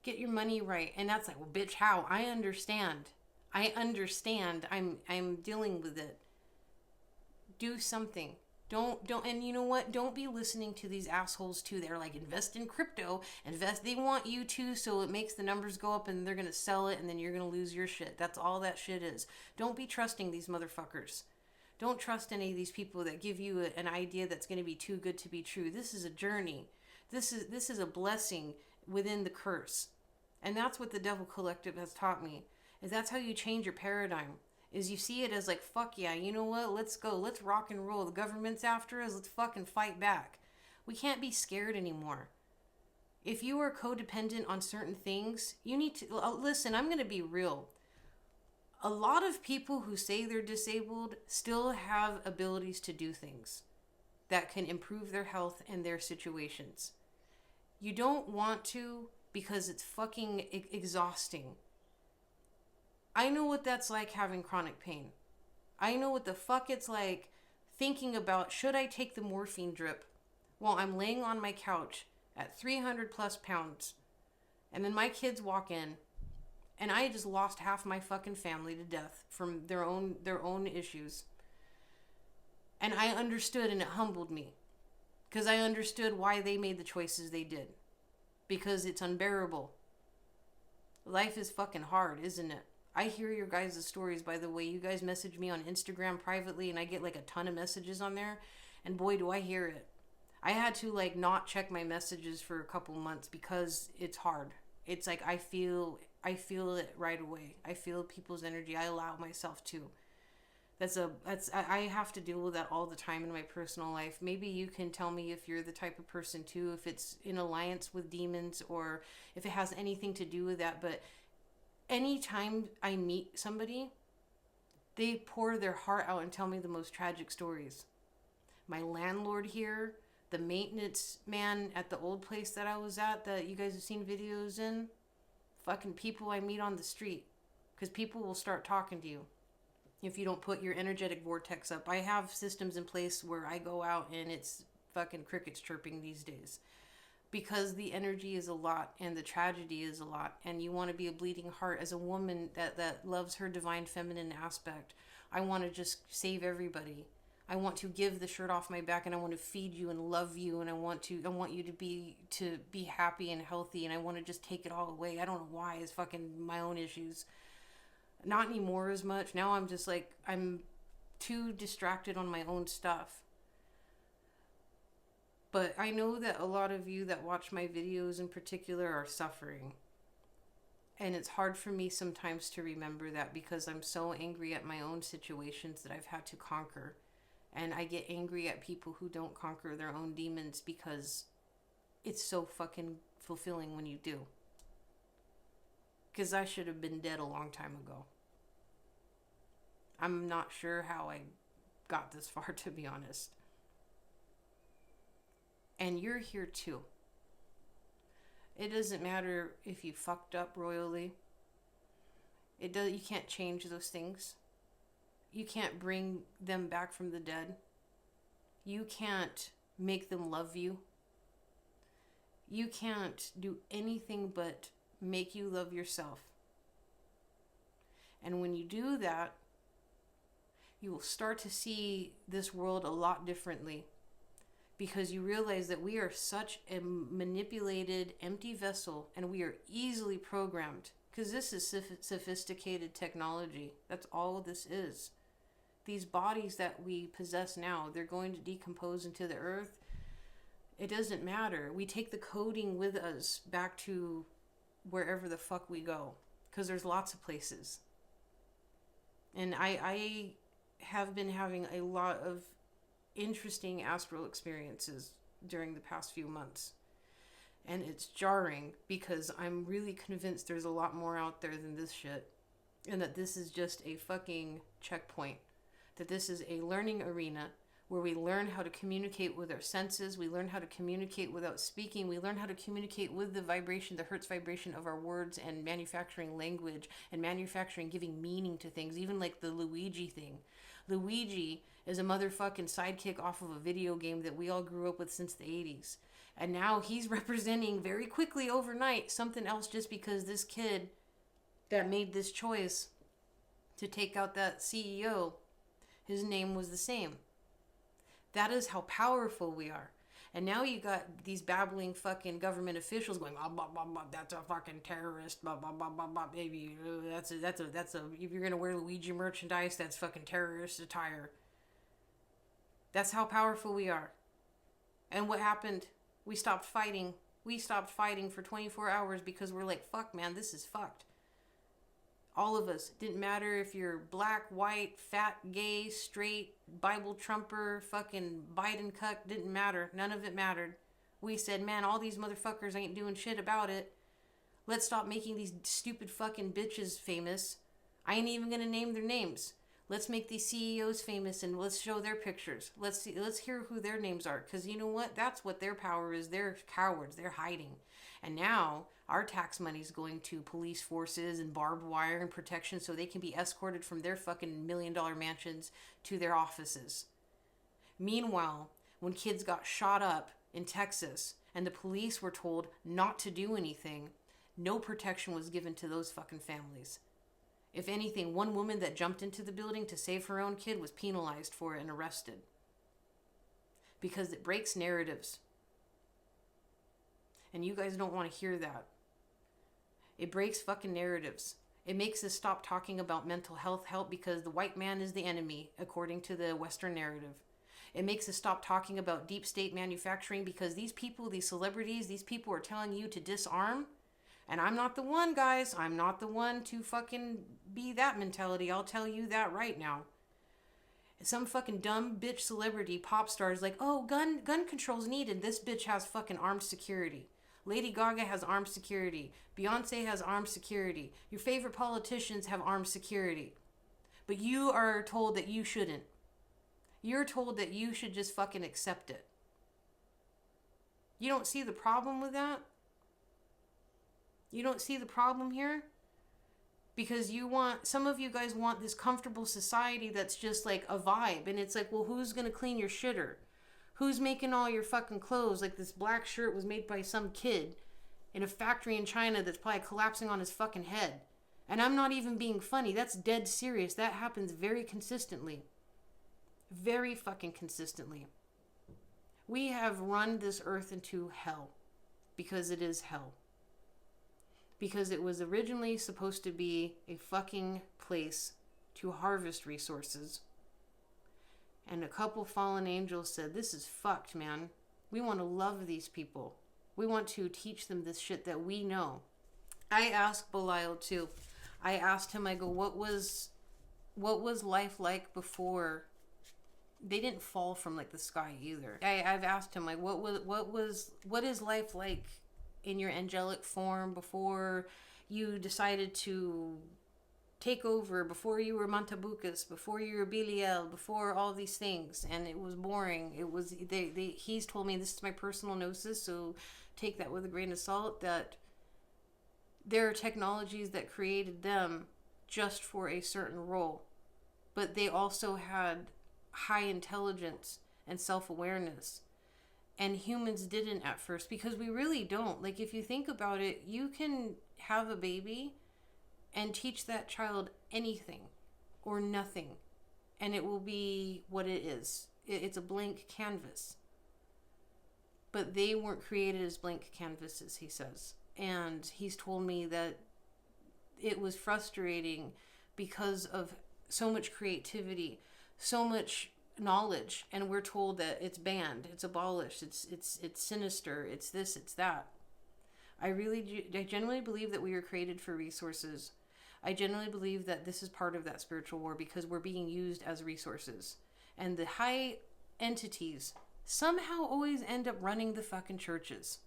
Get your money right. And that's like, well, bitch, how? I understand. I'm dealing with it. Do something. Don't, and you know what? Don't be listening to these assholes too. They're like, invest in crypto, they want you to, so it makes the numbers go up and they're going to sell it and then you're going to lose your shit. That's all that shit is. Don't be trusting these motherfuckers. Don't trust any of these people that give you an idea that's going to be too good to be true. This is a journey. This is a blessing within the curse. And that's what the Devil Collective has taught me. Is that's how you change your paradigm. Is you see it as like, fuck yeah, you know what? Let's go. Let's rock and roll. The government's after us. Let's fucking fight back. We can't be scared anymore. If you are codependent on certain things, you need to... Listen, I'm going to be real. A lot of people who say they're disabled still have abilities to do things that can improve their health and their situations. You don't want to because it's fucking exhausting. I know what that's like having chronic pain. I know what the fuck it's like thinking about, should I take the morphine drip while I'm laying on my couch at 300 plus pounds, and then my kids walk in, and I just lost half my fucking family to death from their own issues. And I understood, and it humbled me. Because I understood why they made the choices they did. Because it's unbearable. Life is fucking hard, isn't it? I hear your guys' stories, by the way. You guys message me on Instagram privately, and I get like a ton of messages on there. And boy, do I hear it. I had to like not check my messages for a couple months because it's hard. It's like I feel it right away. I feel people's energy. I allow myself to. I have to deal with that all the time in my personal life. Maybe you can tell me if you're the type of person too, if it's in alliance with demons or if it has anything to do with that. But anytime I meet somebody, they pour their heart out and tell me the most tragic stories. My landlord here, the maintenance man at the old place that I was at that you guys have seen videos in, fucking people I meet on the street. Because people will start talking to you if you don't put your energetic vortex up. I have systems in place where I go out and it's fucking crickets chirping these days. Because the energy is a lot and the tragedy is a lot. And you want to be a bleeding heart as a woman that loves her divine feminine aspect. I want to just save everybody. I want to give the shirt off my back, and I want to feed you and love you, and I want you to be happy and healthy, and I want to just take it all away. I don't know why. It's fucking my own issues. Not anymore as much. Now I'm just like, I'm too distracted on my own stuff. But I know that a lot of you that watch my videos in particular are suffering. And it's hard for me sometimes to remember that because I'm so angry at my own situations that I've had to conquer. And I get angry at people who don't conquer their own demons because it's so fucking fulfilling when you do. Because I should have been dead a long time ago. I'm not sure how I got this far, to be honest. And you're here too. It doesn't matter if you fucked up royally. You can't change those things. You can't bring them back from the dead. You can't make them love you. You can't do anything but make you love yourself. And when you do that, you will start to see this world a lot differently. Because you realize that we are such a manipulated, empty vessel, and we are easily programmed. Because this is sophisticated technology. That's all this is. These bodies that we possess now, they're going to decompose into the earth. It doesn't matter. We take the coding with us back to wherever the fuck we go. Because there's lots of places. And I have been having a lot of interesting astral experiences during the past few months. And it's jarring because I'm really convinced there's a lot more out there than this shit. And that this is just a fucking checkpoint. That this is a learning arena where we learn how to communicate with our senses. We learn how to communicate without speaking. We learn how to communicate with the vibration, the Hertz vibration of our words, and manufacturing language and manufacturing giving meaning to things. Even like the Luigi thing. Luigi is a motherfucking sidekick off of a video game that we all grew up with since the 80s. And now he's representing very quickly overnight something else just because this kid that made this choice to take out that CEO, his name was the same. That is how powerful we are. And now you got these babbling fucking government officials going, blah, blah, blah, blah, that's a fucking terrorist, blah, blah, blah, blah, blah, baby. That's a, if you're going to wear Luigi merchandise, that's fucking terrorist attire. That's how powerful we are. And what happened? We stopped fighting. We stopped fighting for 24 hours because we're like, fuck, man, this is fucked. All of us. Didn't matter if you're black, white, fat, gay, straight, Bible trumper, fucking Biden cuck. Didn't matter. None of it mattered. We said, man, all these motherfuckers ain't doing shit about it. Let's stop making these stupid fucking bitches famous. I ain't even gonna name their names. Let's make these CEOs famous and let's show their pictures. Let's hear who their names are. Because you know what? That's what their power is. They're cowards. They're hiding. And now our tax money is going to police forces and barbed wire and protection so they can be escorted from their fucking $1 million mansions to their offices. Meanwhile, when kids got shot up in Texas and the police were told not to do anything, no protection was given to those fucking families. If anything, one woman that jumped into the building to save her own kid was penalized for it and arrested. Because it breaks narratives. And you guys don't want to hear that. It breaks fucking narratives. It makes us stop talking about mental health help because the white man is the enemy, according to the Western narrative. It makes us stop talking about deep state manufacturing because these people, these celebrities, these people are telling you to disarm. And I'm not the one, guys. I'm not the one to fucking be that mentality. I'll tell you that right now. Some fucking dumb bitch celebrity pop star is like, oh, gun control's needed. This bitch has fucking armed security. Lady Gaga has armed security. Beyonce has armed security. Your favorite politicians have armed security. But you are told that you shouldn't. You're told that you should just fucking accept it. You don't see the problem with that? You don't see the problem here? Because some of you guys want this comfortable society that's just like a vibe. And it's like, well, who's going to clean your shitter? Who's making all your fucking clothes? Like this black shirt was made by some kid in a factory in China that's probably collapsing on his fucking head. And I'm not even being funny. That's dead serious. That happens very consistently. Very fucking consistently. We have run this earth into hell. Because it is hell. because it was originally supposed to be a fucking place to harvest resources. And a couple fallen angels said, this is fucked, man. We want to love these people. We want to teach them this shit that we know. I asked Belial too. I asked him, I go, what was life like before? They didn't fall from like the sky either. I've asked him, like, what is life like in your angelic form before you decided to take over, before you were Montabucus, before you were Belial, before all these things? And it was boring. It was he's told me, this is my personal gnosis, so take that with a grain of salt, that there are technologies that created them just for a certain role, but they also had high intelligence and self-awareness, and humans didn't at first, because we really don't. Like, if you think about it, you can have a baby and teach that child anything or nothing, and it will be what it is. It's a blank canvas. But they weren't created as blank canvases, he says. And he's told me that it was frustrating because of so much creativity, so much knowledge, and we're told that it's banned, it's abolished, it's sinister, it's this, it's that. I genuinely believe that we were created for resources. I genuinely believe that this is part of that spiritual war, because we're being used as resources. And the high entities somehow always end up running the fucking churches.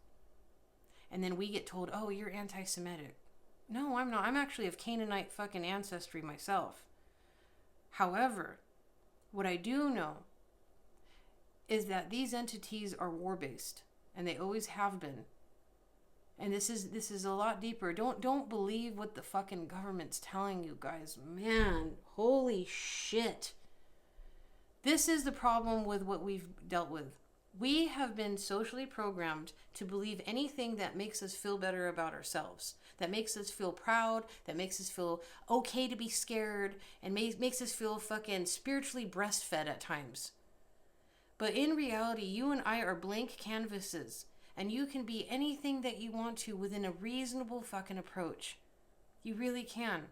And then we get told, oh, you're anti-Semitic. No, I'm not. I'm actually of Canaanite fucking ancestry myself. However, what I do know is that these entities are war-based, and they always have been. And this is a lot deeper. Don't believe what the fucking government's telling you, guys. Man, holy shit. This is the problem with what we've dealt with. We have been socially programmed to believe anything that makes us feel better about ourselves, that makes us feel proud, that makes us feel okay to be scared, and makes us feel fucking spiritually breastfed at times. But in reality, you and I are blank canvases, and you can be anything that you want to within a reasonable fucking approach. You really can.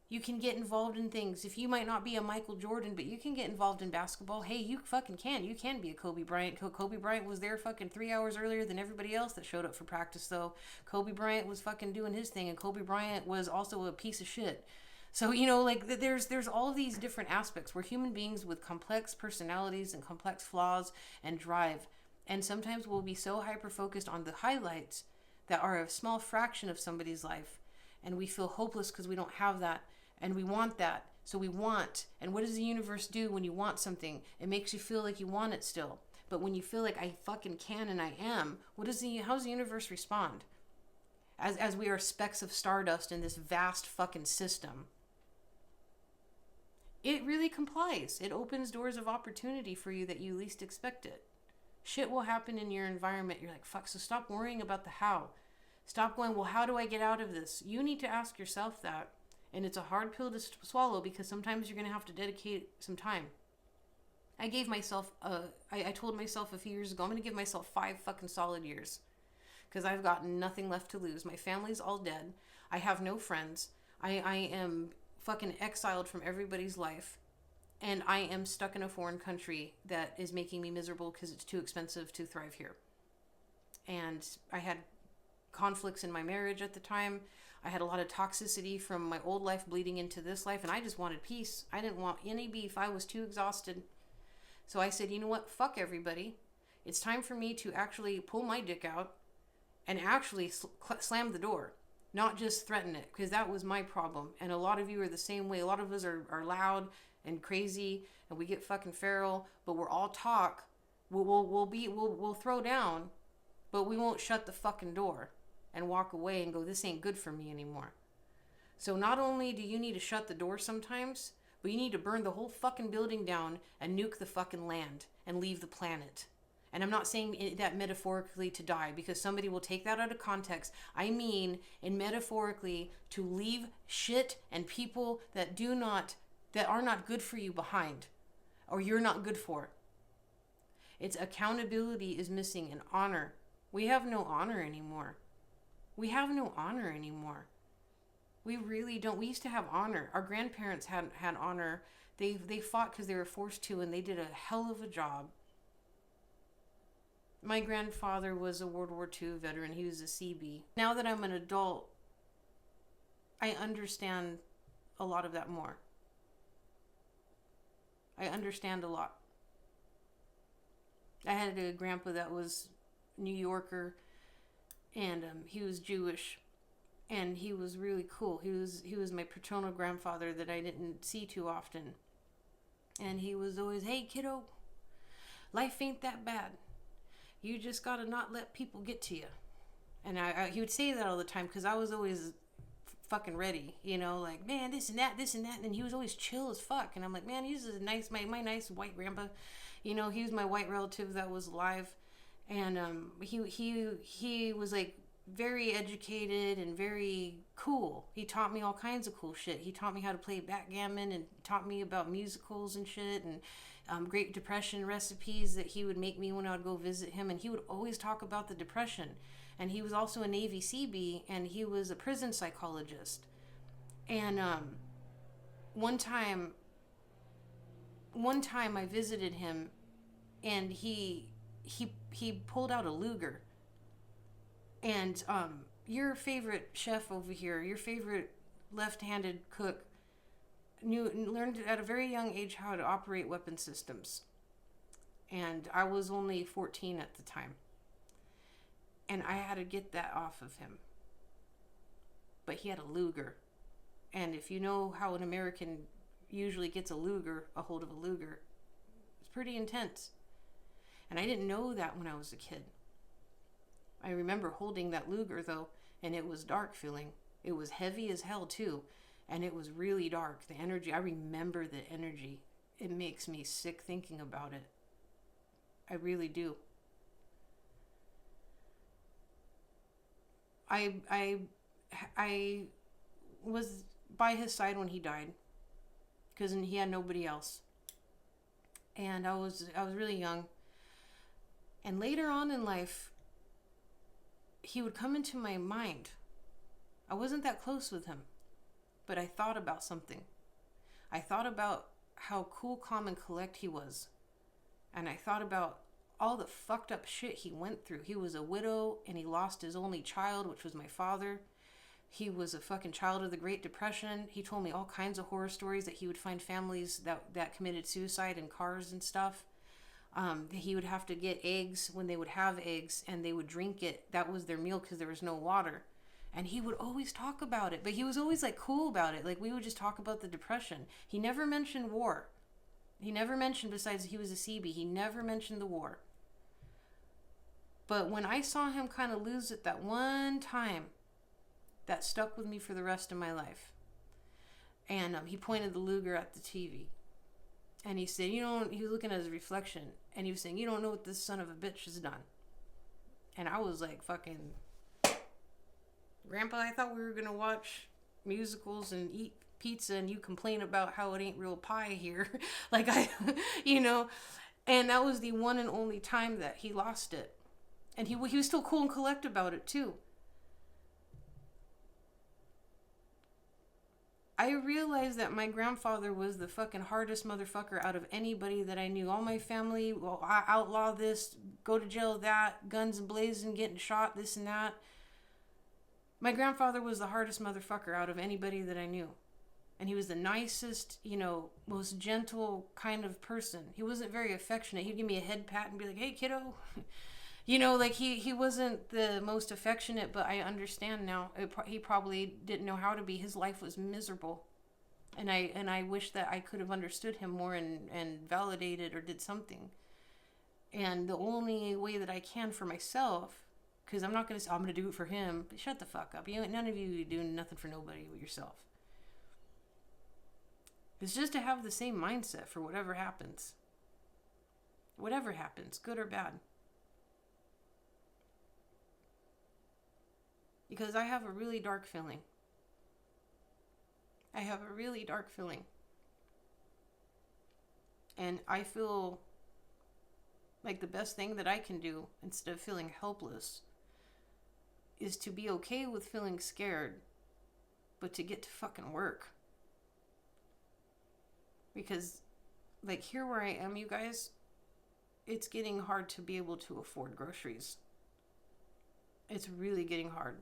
You can get involved in things. If you might not be a Michael Jordan, but you can get involved in basketball, hey, you fucking can. You can be a Kobe Bryant. Kobe Bryant was there fucking 3 hours earlier than everybody else that showed up for practice, though. Kobe Bryant was fucking doing his thing, and Kobe Bryant was also a piece of shit. So, you know, like, there's all of these different aspects. We're human beings with complex personalities and complex flaws and drive. And sometimes we'll be so hyper-focused on the highlights that are a small fraction of somebody's life, and we feel hopeless because we don't have that. And we want that. So we want. And what does the universe do when you want something? It makes you feel like you want it still. But when you feel like I fucking can and I am, how's the universe respond? As we are specks of stardust in this vast fucking system. It really complies. It opens doors of opportunity for you that you least expect it. Shit will happen in your environment. You're like, fuck, so stop worrying about the how. Stop going, well, how do I get out of this? You need to ask yourself that. And it's a hard pill to swallow, because sometimes you're going to have to dedicate some time. I told myself a few years ago, I'm going to give myself 5 fucking solid years. Because I've got nothing left to lose. My family's all dead. I have no friends. I am fucking exiled from everybody's life. And I am stuck in a foreign country that is making me miserable because it's too expensive to thrive here. And I had conflicts in my marriage at the time. I had a lot of toxicity from my old life bleeding into this life, and I just wanted peace. I didn't want any beef. I was too exhausted. So I said, you know what? Fuck everybody. It's time for me to actually pull my dick out and actually slam the door, not just threaten it, because that was my problem. And a lot of you are the same way. A lot of us are loud and crazy, and we get fucking feral, but we're all talk. We'll throw down, but we won't shut the fucking door and walk away and go, this ain't good for me anymore. So not only do you need to shut the door sometimes, but you need to burn the whole fucking building down and nuke the fucking land and leave the planet. And I'm not saying that metaphorically to die, because somebody will take that out of context. I mean, in metaphorically, to leave shit and people that are not good for you behind, or you're not good for. It's accountability is missing, and honor. We have no honor anymore. We have no honor anymore. We really don't. We used to have honor. Our grandparents had honor. They fought because they were forced to, and they did a hell of a job. My grandfather was a World War II veteran. He was a CB. Now that I'm an adult, I understand a lot of that more. I understand a lot. I had a grandpa that was New Yorker, and he was Jewish, and he was really cool. He was my paternal grandfather that I didn't see too often, and he was always, "Hey kiddo, life ain't that bad. You just gotta not let people get to you." And he would say that all the time because I was always fucking ready, you know, like, man, this and that, and he was always chill as fuck. And I'm like, man, he's a nice, my nice white grandpa, you know. He was my white relative that was alive, and he was like very educated and very cool. He taught me all kinds of cool shit. He taught me how to play backgammon and taught me about musicals and shit, and Great Depression recipes that he would make me when I would go visit him. And he would always talk about the Depression. And he was also a Navy CB, and he was a prison psychologist. And one time I visited him, and he pulled out a Luger. And your favorite chef over here, your favorite left-handed cook, learned at a very young age how to operate weapon systems. And I was only 14 at the time. And I had to get that off of him. But he had a Luger. And if you know how an American usually gets a hold of a Luger, it's pretty intense. And I didn't know that when I was a kid. I remember holding that Luger though, and it was dark feeling. It was heavy as hell too. And it was really dark. The energy, I remember the energy. It makes me sick thinking about it. I really do. I was by his side when he died, because he had nobody else. And I was really young. And later on in life, he would come into my mind. I wasn't that close with him, but I thought about something. I thought about how cool, calm, and collect he was. And I thought about all the fucked up shit he went through. He was a widow, and he lost his only child, which was my father. He was a fucking child of the Great Depression. He told me all kinds of horror stories that he would find families that committed suicide in cars and stuff. He would have to get eggs when they would have eggs, and they would drink it. That was their meal because there was no water. And he would always talk about it, but he was always like cool about it. Like we would just talk about the Depression. He never mentioned war. He never mentioned, besides he was a CB, he never mentioned the war. But when I saw him kind of lose it that one time, that stuck with me for the rest of my life. And he pointed the Luger at the TV. And he said, he was looking at his reflection. And he was saying, "You don't know what this son of a bitch has done." And I was like, fucking, Grandpa, I thought we were going to watch musicals and eat pizza, and you complain about how it ain't real pie here. Like, and that was the one and only time that he lost it. And he was still cool and collect about it too. I realized that my grandfather was the fucking hardest motherfucker out of anybody that I knew. All my family, well, I outlaw this, go to jail that, guns blazing, getting shot, this and that. My grandfather was the hardest motherfucker out of anybody that I knew. And he was the nicest, most gentle kind of person. He wasn't very affectionate. He'd give me a head pat and be like, "Hey, kiddo." He wasn't the most affectionate, but I understand now. He probably didn't know how to be. His life was miserable. And I wish that I could have understood him more and validated or did something. And the only way that I can for myself, because I'm not going to say, "I'm going to do it for him." But shut the fuck up. None of you doing nothing for nobody but yourself. It's just to have the same mindset for whatever happens. Whatever happens, good or bad. Because I have a really dark feeling. I have a really dark feeling. And I feel like the best thing that I can do, instead of feeling helpless, is to be okay with feeling scared, but to get to fucking work. Because, like, here where I am, you guys, it's getting hard to be able to afford groceries. It's really getting hard.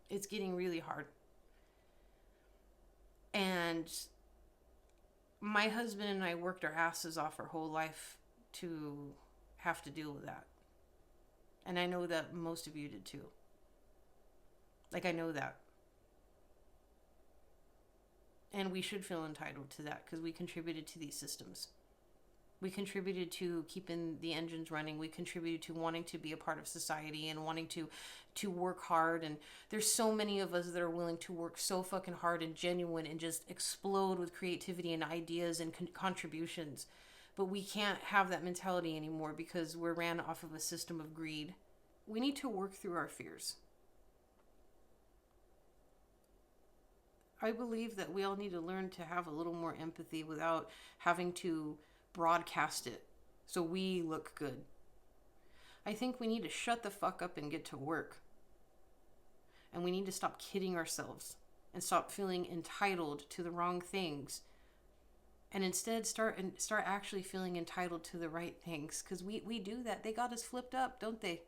It's getting really hard. And my husband and I worked our asses off our whole life to have to deal with that. And I know that most of you did too. Like, I know that. And we should feel entitled to that because we contributed to these systems. We contributed to keeping the engines running. We contributed to wanting to be a part of society and wanting to work hard. And there's so many of us that are willing to work so fucking hard and genuine and just explode with creativity and ideas and contributions. But we can't have that mentality anymore because we're ran off of a system of greed. We need to work through our fears. I believe that we all need to learn to have a little more empathy without having to broadcast it so we look good. I think we need to shut the fuck up and get to work. And we need to stop kidding ourselves and stop feeling entitled to the wrong things. And instead start actually feeling entitled to the right things. Because we do that. They got us flipped up, don't they?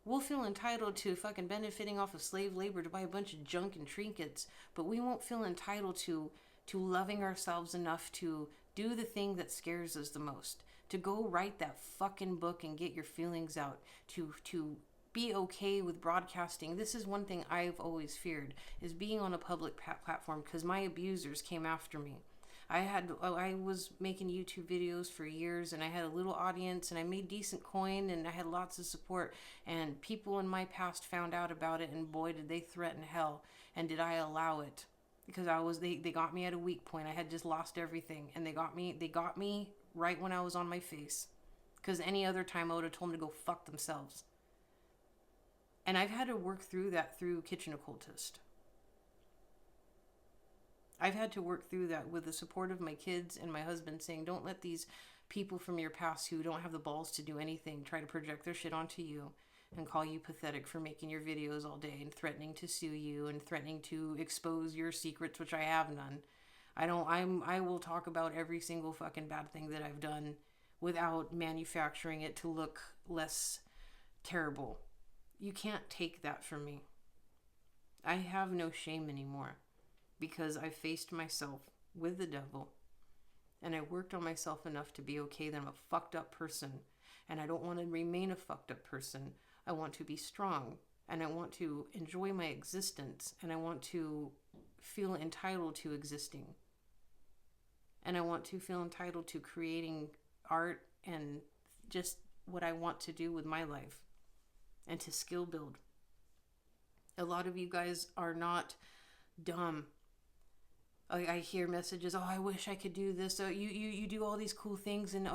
We'll feel entitled to fucking benefiting off of slave labor to buy a bunch of junk and trinkets, but we won't feel entitled to loving ourselves enough to do the thing that scares us the most, to go write that fucking book and get your feelings out, to be okay with broadcasting. This is one thing I've always feared, is being on a public platform, because my abusers came after me. I was making YouTube videos for years, and I had a little audience, and I made decent coin, and I had lots of support, and people in my past found out about it, and boy, did they threaten hell. And did I allow it? Because they got me at a weak point. I had just lost everything, and they got me right when I was on my face. Because any other time I would have told them to go fuck themselves. And I've had to work through that through Kitchen Occultist. I've had to work through that with the support of my kids and my husband, saying, don't let these people from your past who don't have the balls to do anything try to project their shit onto you and call you pathetic for making your videos all day and threatening to sue you and threatening to expose your secrets, which I have none. I will talk about every single fucking bad thing that I've done without manufacturing it to look less terrible. You can't take that from me. I have no shame anymore. Because I faced myself with the devil, and I worked on myself enough to be okay that I'm a fucked up person, and I don't want to remain a fucked up person. I want to be strong, and I want to enjoy my existence, and I want to feel entitled to existing, and I want to feel entitled to creating art and just what I want to do with my life, and to skill build. A lot of you guys are not dumb. I hear messages, oh, I wish I could do this. You do all these cool things, and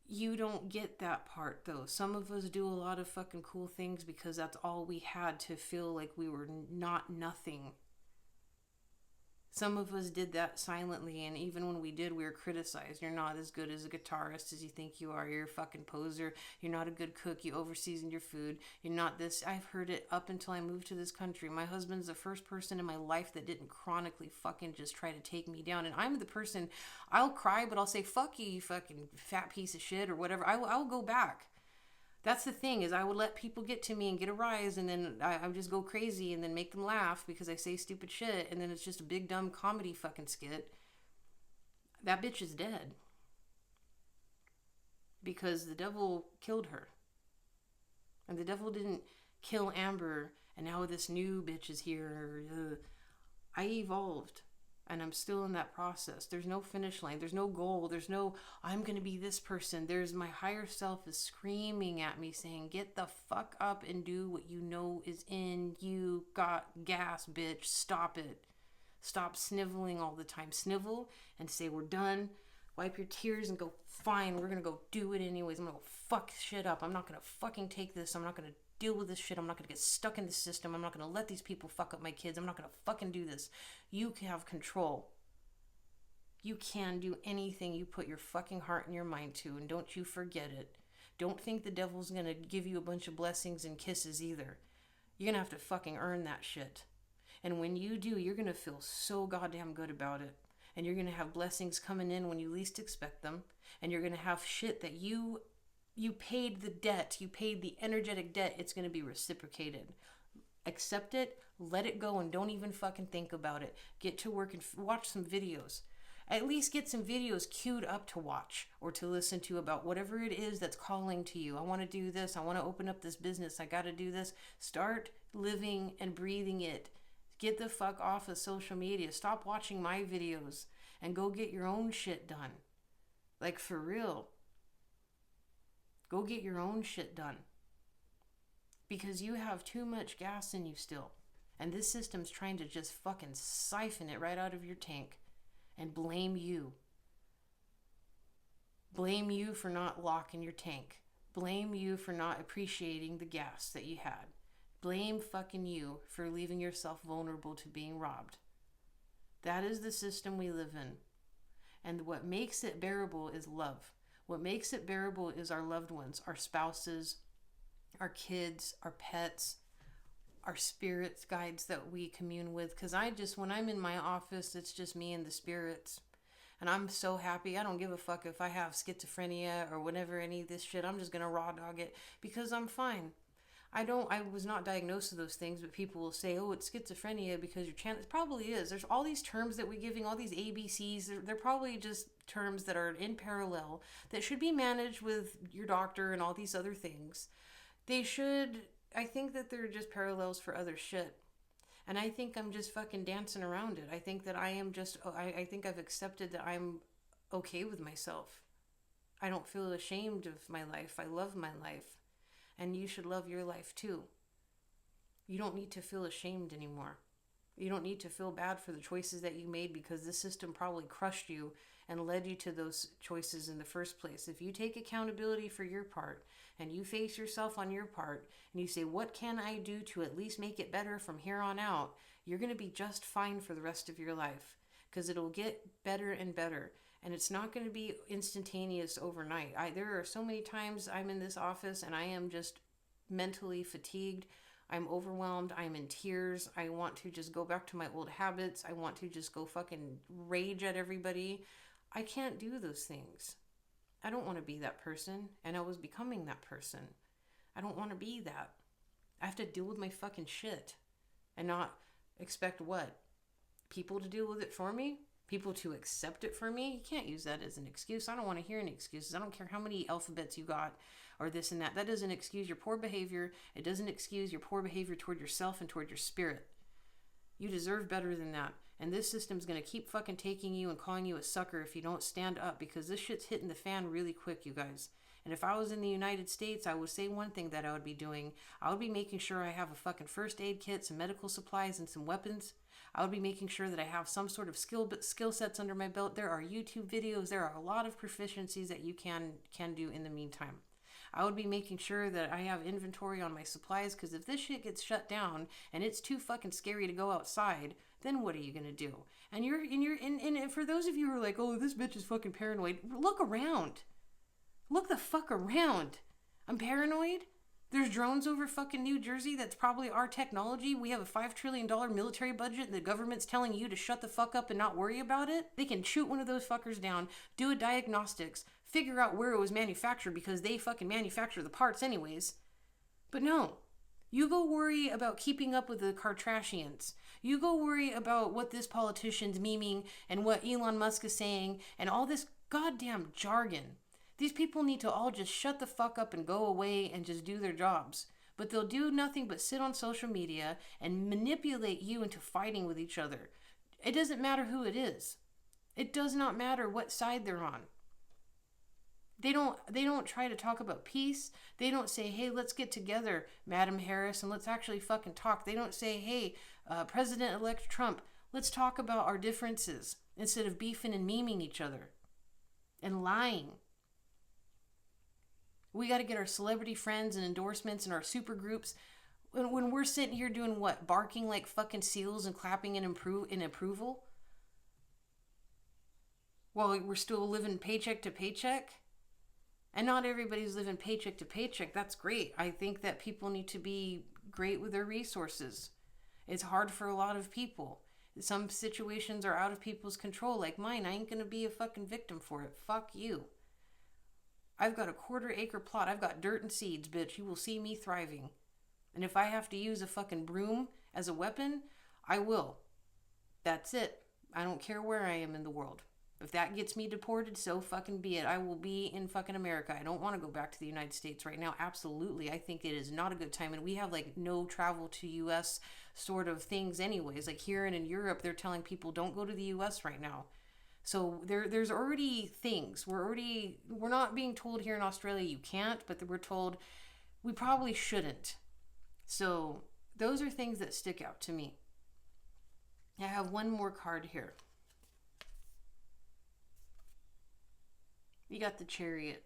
you don't get that part, though. Some of us do a lot of fucking cool things because that's all we had to feel like we were not nothing. Some of us did that silently, and even when we did, we were criticized. You're not as good as a guitarist as you think you are. You're a fucking poser. You're not a good cook. You overseasoned your food. You're not this. I've heard it up until I moved to this country. My husband's the first person in my life that didn't chronically fucking just try to take me down. And I'm the person, I'll cry, but I'll say, fuck you, you fucking fat piece of shit, or whatever. I will go back. That's the thing, is I would let people get to me and get a rise, and then I would just go crazy and then make them laugh because I say stupid shit, and then it's just a big dumb comedy fucking skit. That bitch is dead. Because the devil killed her. And the devil didn't kill Amber, and now this new bitch is here. I evolved. And I'm still in that process. There's no finish line. There's no goal. There's no, I'm going to be this person. There's my higher self is screaming at me saying, get the fuck up and do what you know is in you. Got gas, bitch. Stop it. Stop sniveling all the time. Snivel and say, we're done. Wipe your tears and go, fine, we're going to go do it anyways. I'm going to go fuck shit up. I'm not going to fucking take this. I'm not going to deal with this shit. I'm not going to get stuck in the system. I'm not going to let these people fuck up my kids. I'm not going to fucking do this. You can have control. You can do anything you put your fucking heart and your mind to, and don't you forget it. Don't think the devil's gonna give you a bunch of blessings and kisses either. You're gonna have to fucking earn that shit. And when you do, you're gonna feel so goddamn good about it. And you're gonna have blessings coming in when you least expect them. And you're gonna have shit that you paid the debt, you paid the energetic debt, it's gonna be reciprocated. Accept it, let it go, and don't even fucking think about it. Get to work and watch some videos. At least get some videos queued up to watch or to listen to about whatever it is that's calling to you. I want to do this. I want to open up this business. I got to do this. Start living and breathing it. Get the fuck off of social media. Stop watching my videos and go get your own shit done. Like, for real. Go get your own shit done. Because you have too much gas in you still. And this system's trying to just fucking siphon it right out of your tank and blame you. Blame you for not locking your tank. Blame you for not appreciating the gas that you had. Blame fucking you for leaving yourself vulnerable to being robbed. That is the system we live in. And what makes it bearable is love. What makes it bearable is our loved ones, our spouses, our kids, our pets, our spirits guides that we commune with. Because when I'm in my office, it's just me and the spirits. And I'm so happy. I don't give a fuck if I have schizophrenia or whatever, any of this shit. I'm just going to raw dog it because I'm fine. I was not diagnosed with those things, but people will say, oh, it's schizophrenia because your chance. It probably is. There's all these terms that we're giving, all these ABCs. They're probably just terms that are in parallel that should be managed with your doctor and all these other things. They should, I think that they're just parallels for other shit. And I think I'm just fucking dancing around it. I think that I think I've accepted that I'm okay with myself. I don't feel ashamed of my life. I love my life. And you should love your life too. You don't need to feel ashamed anymore. You don't need to feel bad for the choices that you made because the system probably crushed you and led you to those choices in the first place. If you take accountability for your part and you face yourself on your part and you say, what can I do to at least make it better from here on out? You're going to be just fine for the rest of your life because it'll get better and better. And it's not going to be instantaneous overnight. There are so many times I'm in this office and I am just mentally fatigued. I'm overwhelmed. I'm in tears. I want to just go back to my old habits. I want to just go fucking rage at everybody. I can't do those things. I don't want to be that person. And I was becoming that person. I don't want to be that. I have to deal with my fucking shit. And not expect what? People to deal with it for me? People to accept it for me? You can't use that as an excuse. I don't want to hear any excuses. I don't care how many alphabets you got or this and that. That doesn't excuse your poor behavior. It doesn't excuse your poor behavior toward yourself and toward your spirit. You deserve better than that. And this system's going to keep fucking taking you and calling you a sucker if you don't stand up because this shit's hitting the fan really quick, you guys. And if I was in the United States, I would say one thing that I would be doing. I would be making sure I have a fucking first aid kit, some medical supplies, and some weapons. I would be making sure that I have some sort of skill sets under my belt. There are YouTube videos. There are a lot of proficiencies that you can do in the meantime. I would be making sure that I have inventory on my supplies because if this shit gets shut down and it's too fucking scary to go outside, then what are you gonna do? And for those of you who are like, oh, this bitch is fucking paranoid, look around. Look the fuck around. I'm paranoid. There's drones over fucking New Jersey. That's probably our technology. We have a $5 trillion military budget and the government's telling you to shut the fuck up and not worry about it. They can shoot one of those fuckers down, do a diagnostics, figure out where it was manufactured because they fucking manufacture the parts anyways. But no. You go worry about keeping up with the Kardashians. You go worry about what this politician's memeing and what Elon Musk is saying and all this goddamn jargon. These people need to all just shut the fuck up and go away and just do their jobs. But they'll do nothing but sit on social media and manipulate you into fighting with each other. It doesn't matter who it is. It does not matter what side they're on. They don't try to talk about peace. They don't say, hey, let's get together, Madam Harris, and let's actually fucking talk. They don't say, hey, President-elect Trump, let's talk about our differences instead of beefing and memeing each other and lying. We got to get our celebrity friends and endorsements and our super groups. When we're sitting here doing what? Barking like fucking seals and clapping in approval? While we're still living paycheck to paycheck? And not everybody's living paycheck to paycheck. That's great. I think that people need to be great with their resources. It's hard for a lot of people. Some situations are out of people's control, like mine. I ain't gonna be a fucking victim for it. Fuck you. I've got a 1/4 acre plot. I've got dirt and seeds, bitch. You will see me thriving. And if I have to use a fucking broom as a weapon, I will. That's it. I don't care where I am in the world. If that gets me deported, so fucking be it. I will be in fucking America. I don't want to go back to the United States right now. Absolutely. I think it is not a good time. And we have like no travel to US sort of things anyways. Like here and in Europe, they're telling people don't go to the US right now. So there's already things. We're not being told here in Australia you can't, but we're told we probably shouldn't. So those are things that stick out to me. I have one more card here. You got the Chariot.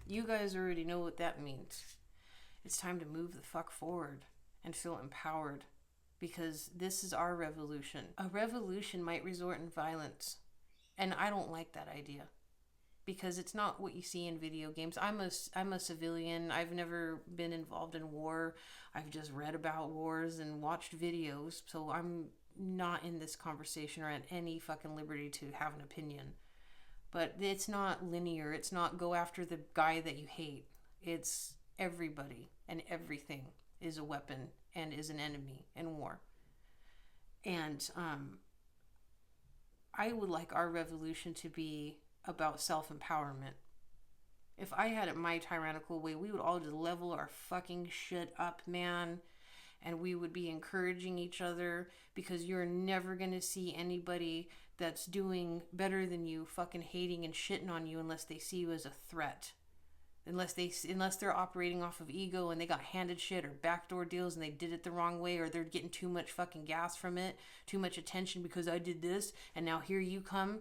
You guys already know what that means. It's time to move the fuck forward and feel empowered, because this is our revolution. A revolution might resort in violence, and I don't like that idea, because it's not what you see in video games. I'm a civilian. I've never been involved in war. I've just read about wars and watched videos, so I'm not in this conversation or at any fucking liberty to have an opinion. But it's not linear. It's not go after the guy that you hate. It's everybody and everything is a weapon and is an enemy in war. And I would like our revolution to be about self-empowerment. If I had it my tyrannical way, we would all just level our fucking shit up, man. And we would be encouraging each other, because you're never going to see anybody that's doing better than you fucking hating and shitting on you unless they see you as a threat. Unless they're operating off of ego and they got handed shit or backdoor deals and they did it the wrong way, or they're getting too much fucking gas from it, too much attention because I did this, and now here you come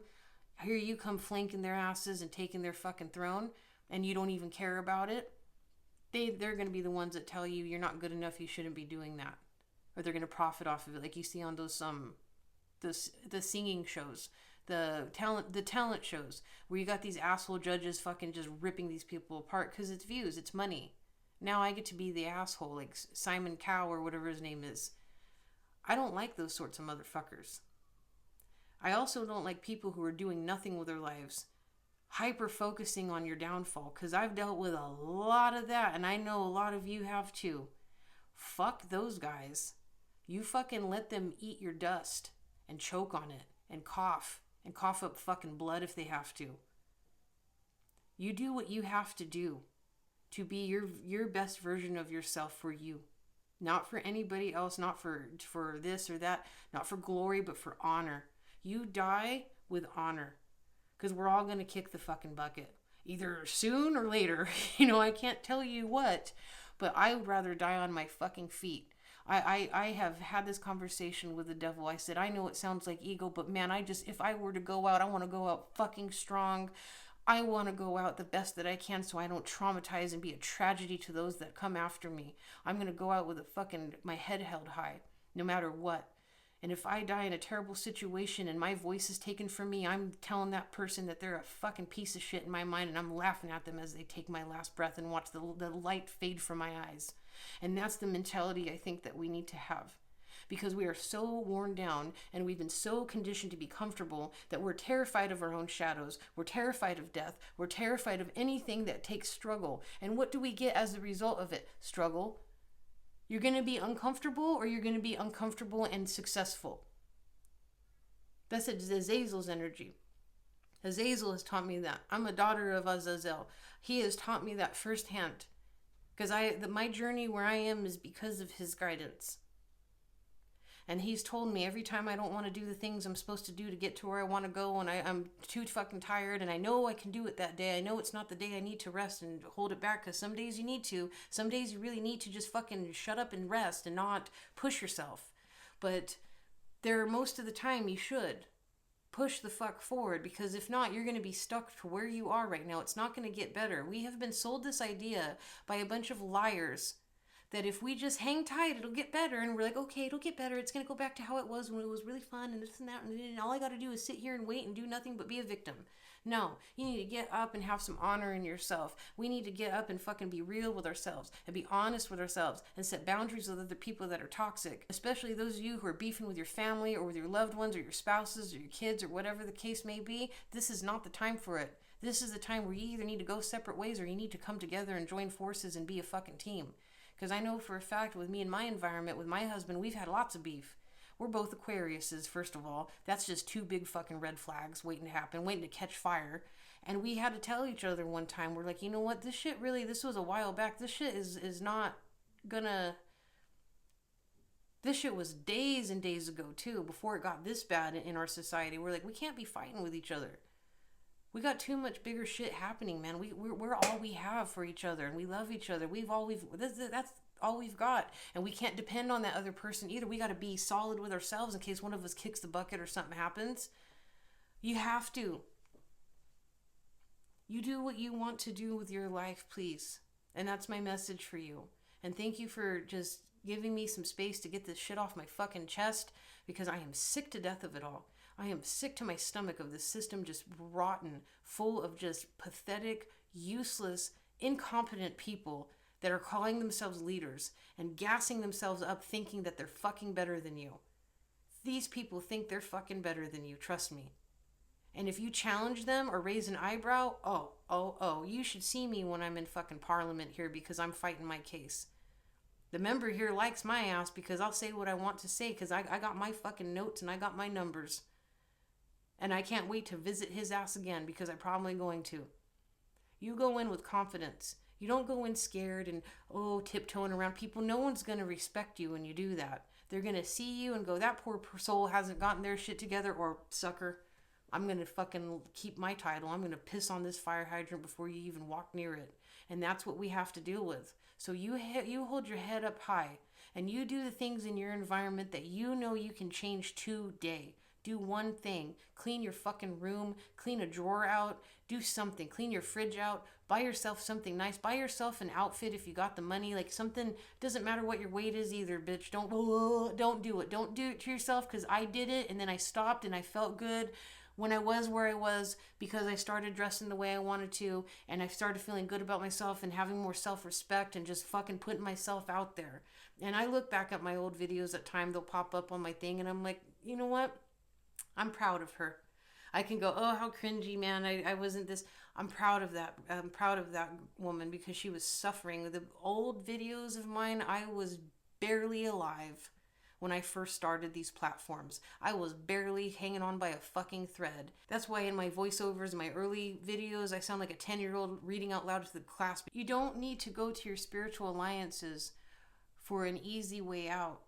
flanking their asses and taking their fucking throne, and you don't even care about it. They're going to be the ones that tell you you're not good enough, you shouldn't be doing that. Or they're going to profit off of it, like you see on those the singing shows, the talent shows, where you got these asshole judges fucking just ripping these people apart because it's views, it's money. Now I get to be the asshole, like Simon Cowell or whatever his name is. I don't like those sorts of motherfuckers. I also don't like people who are doing nothing with their lives, hyper focusing on your downfall, because I've dealt with a lot of that, and I know a lot of you have too. Fuck those guys. You fucking let them eat your dust and choke on it and cough up fucking blood if they have to. You do what you have to do to be your best version of yourself for you. Not for anybody else, not for this or that, not for glory, but for honor. You die with honor, because we're all going to kick the fucking bucket, either soon or later. I can't tell you what, but I would rather die on my fucking feet. I have had this conversation with the devil. I said, I know it sounds like ego, but man, if I were to go out, I want to go out fucking strong. I want to go out the best that I can so I don't traumatize and be a tragedy to those that come after me. I'm going to go out with my head held high, no matter what. And if I die in a terrible situation and my voice is taken from me, I'm telling that person that they're a fucking piece of shit in my mind, and I'm laughing at them as they take my last breath and watch the light fade from my eyes. And that's the mentality I think that we need to have. Because we are so worn down and we've been so conditioned to be comfortable that we're terrified of our own shadows. We're terrified of death. We're terrified of anything that takes struggle. And what do we get as a result of it? Struggle. You're going to be uncomfortable, or you're going to be uncomfortable and successful. That's Azazel's energy. Azazel has taught me that. I'm a daughter of Azazel. He has taught me that firsthand. Because my journey where I am is because of his guidance. And he's told me every time I don't want to do the things I'm supposed to do to get to where I want to go, and I'm too fucking tired, and I know I can do it that day. I know it's not the day I need to rest and hold it back, because some days you need to. Some days you really need to just fucking shut up and rest and not push yourself. But most of the time you should push the fuck forward, because if not, you're going to be stuck to where you are right now. It's not going to get better. We have been sold this idea by a bunch of liars that if we just hang tight, it'll get better. And we're like, okay, it'll get better. It's going to go back to how it was when it was really fun and this and that. And all I got to do is sit here and wait and do nothing but be a victim. No, you need to get up and have some honor in yourself. We need to get up and fucking be real with ourselves and be honest with ourselves and set boundaries with other people that are toxic, especially those of you who are beefing with your family or with your loved ones or your spouses or your kids or whatever the case may be. This is not the time for it. This is the time where you either need to go separate ways or you need to come together and join forces and be a fucking team. Because I know for a fact with me and my environment, with my husband, we've had lots of beef. We're both Aquariuses, first of all. That's just two big fucking red flags waiting to happen, waiting to catch fire. And we had to tell each other one time, we're like, you know what, this shit really, this was a while back. This shit is not gonna... This shit was days and days ago, too, before it got this bad in our society. We're like, we can't be fighting with each other. We got too much bigger shit happening, man. We're all we have for each other, and we love each other. That's all we've got, and we can't depend on that other person either. We got to be solid with ourselves in case one of us kicks the bucket or something happens. You have to. You do what you want to do with your life, please. And that's my message for you. And thank you for just giving me some space to get this shit off my fucking chest, because I am sick to death of it all. I am sick to my stomach of this system just rotten, full of just pathetic, useless, incompetent people that are calling themselves leaders and gassing themselves up thinking that they're fucking better than you. These people think they're fucking better than you, trust me. And if you challenge them or raise an eyebrow, you should see me when I'm in fucking parliament here, because I'm fighting my case. The member here likes my ass because I'll say what I want to say, because I got my fucking notes and I got my numbers. And I can't wait to visit his ass again, because I'm probably going to. You go in with confidence. You don't go in scared and, tiptoeing around people. No one's going to respect you when you do that. They're going to see you and go, that poor soul hasn't gotten their shit together, or sucker, I'm going to fucking keep my title. I'm going to piss on this fire hydrant before you even walk near it. And that's what we have to deal with. So you hold your head up high and you do the things in your environment that you know you can change today. Do one thing. Clean your fucking room. Clean a drawer out. Do something. Clean your fridge out. Buy yourself something nice. Buy yourself an outfit if you got the money. Like something, doesn't matter what your weight is either, bitch. Don't do it. Don't do it to yourself, because I did it and then I stopped and I felt good when I was where I was, because I started dressing the way I wanted to, and I started feeling good about myself and having more self-respect and just fucking putting myself out there. And I look back at my old videos at time, they'll pop up on my thing, and I'm like, you know what? I'm proud of her. I can go, oh, how cringy, man. I wasn't this. I'm proud of that. I'm proud of that woman, because she was suffering. The old videos of mine, I was barely alive when I first started these platforms. I was barely hanging on by a fucking thread. That's why in my voiceovers, in my early videos, I sound like a 10-year-old reading out loud to the class. But you don't need to go to your spiritual alliances for an easy way out.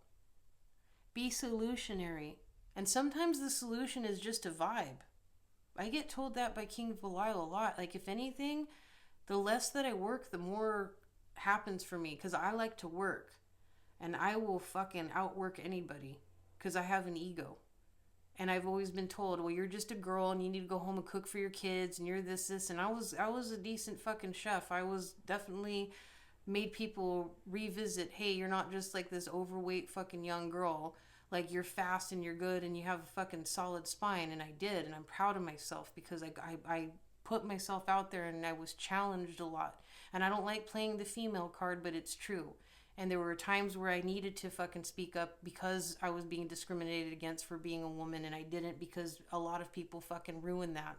Be solutionary. And sometimes the solution is just a vibe. I get told that by King Belial a lot. Like, if anything, the less that I work, the more happens for me, because I like to work. And I will fucking outwork anybody, because I have an ego. And I've always been told, well, you're just a girl and you need to go home and cook for your kids and you're this. And I was a decent fucking chef. I was definitely made people revisit, hey, you're not just like this overweight fucking young girl. Like, you're fast and you're good and you have a fucking solid spine. And I did, and I'm proud of myself, because I put myself out there and I was challenged a lot. And I don't like playing the female card, but it's true. And there were times where I needed to fucking speak up because I was being discriminated against for being a woman, and I didn't, because a lot of people fucking ruin that.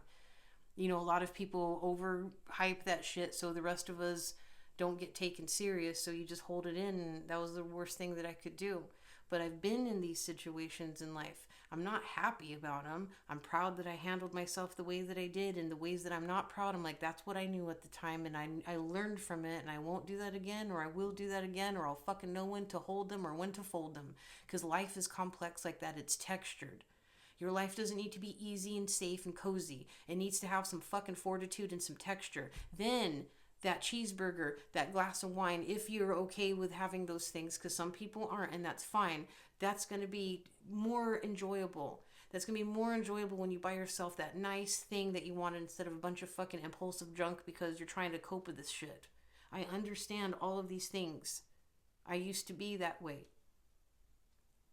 You know, a lot of people overhype that shit, so the rest of us don't get taken serious, so you just hold it in, and that was the worst thing that I could do. But I've been in these situations in life. I'm not happy about them. I'm proud that I handled myself the way that I did, and the ways that I'm not proud, I'm like, that's what I knew at the time, and I learned from it, and I won't do that again, or I will do that again, or I'll fucking know when to hold them or when to fold them, because life is complex like that. It's textured. Your life doesn't need to be easy and safe and cozy. It needs to have some fucking fortitude and some texture. Then that cheeseburger, that glass of wine, if you're okay with having those things, because some people aren't, and that's fine, that's going to be more enjoyable. That's going to be more enjoyable when you buy yourself that nice thing that you wanted, instead of a bunch of fucking impulsive junk because you're trying to cope with this shit. I understand all of these things. I used to be that way.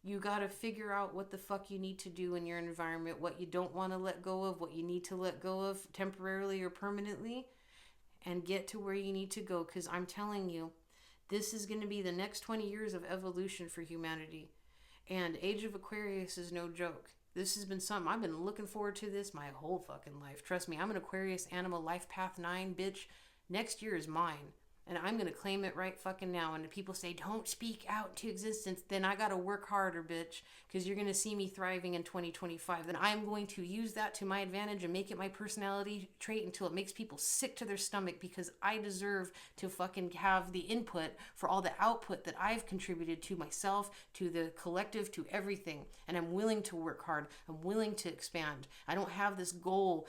You got to figure out what the fuck you need to do in your environment, what you don't want to let go of, what you need to let go of temporarily or permanently, and get to where you need to go. Because I'm telling you, this is going to be the next 20 years of evolution for humanity. And Age of Aquarius is no joke. This has been something, I've been looking forward to this my whole fucking life. Trust me, I'm an Aquarius animal, life path 9, bitch. Next year is mine. And I'm going to claim it right fucking now. And if people say, don't speak out to existence, then I got to work harder, bitch. Because you're going to see me thriving in 2025. Then I'm going to use that to my advantage and make it my personality trait until it makes people sick to their stomach. Because I deserve to fucking have the input for all the output that I've contributed to myself, to the collective, to everything. And I'm willing to work hard. I'm willing to expand. I don't have this goal,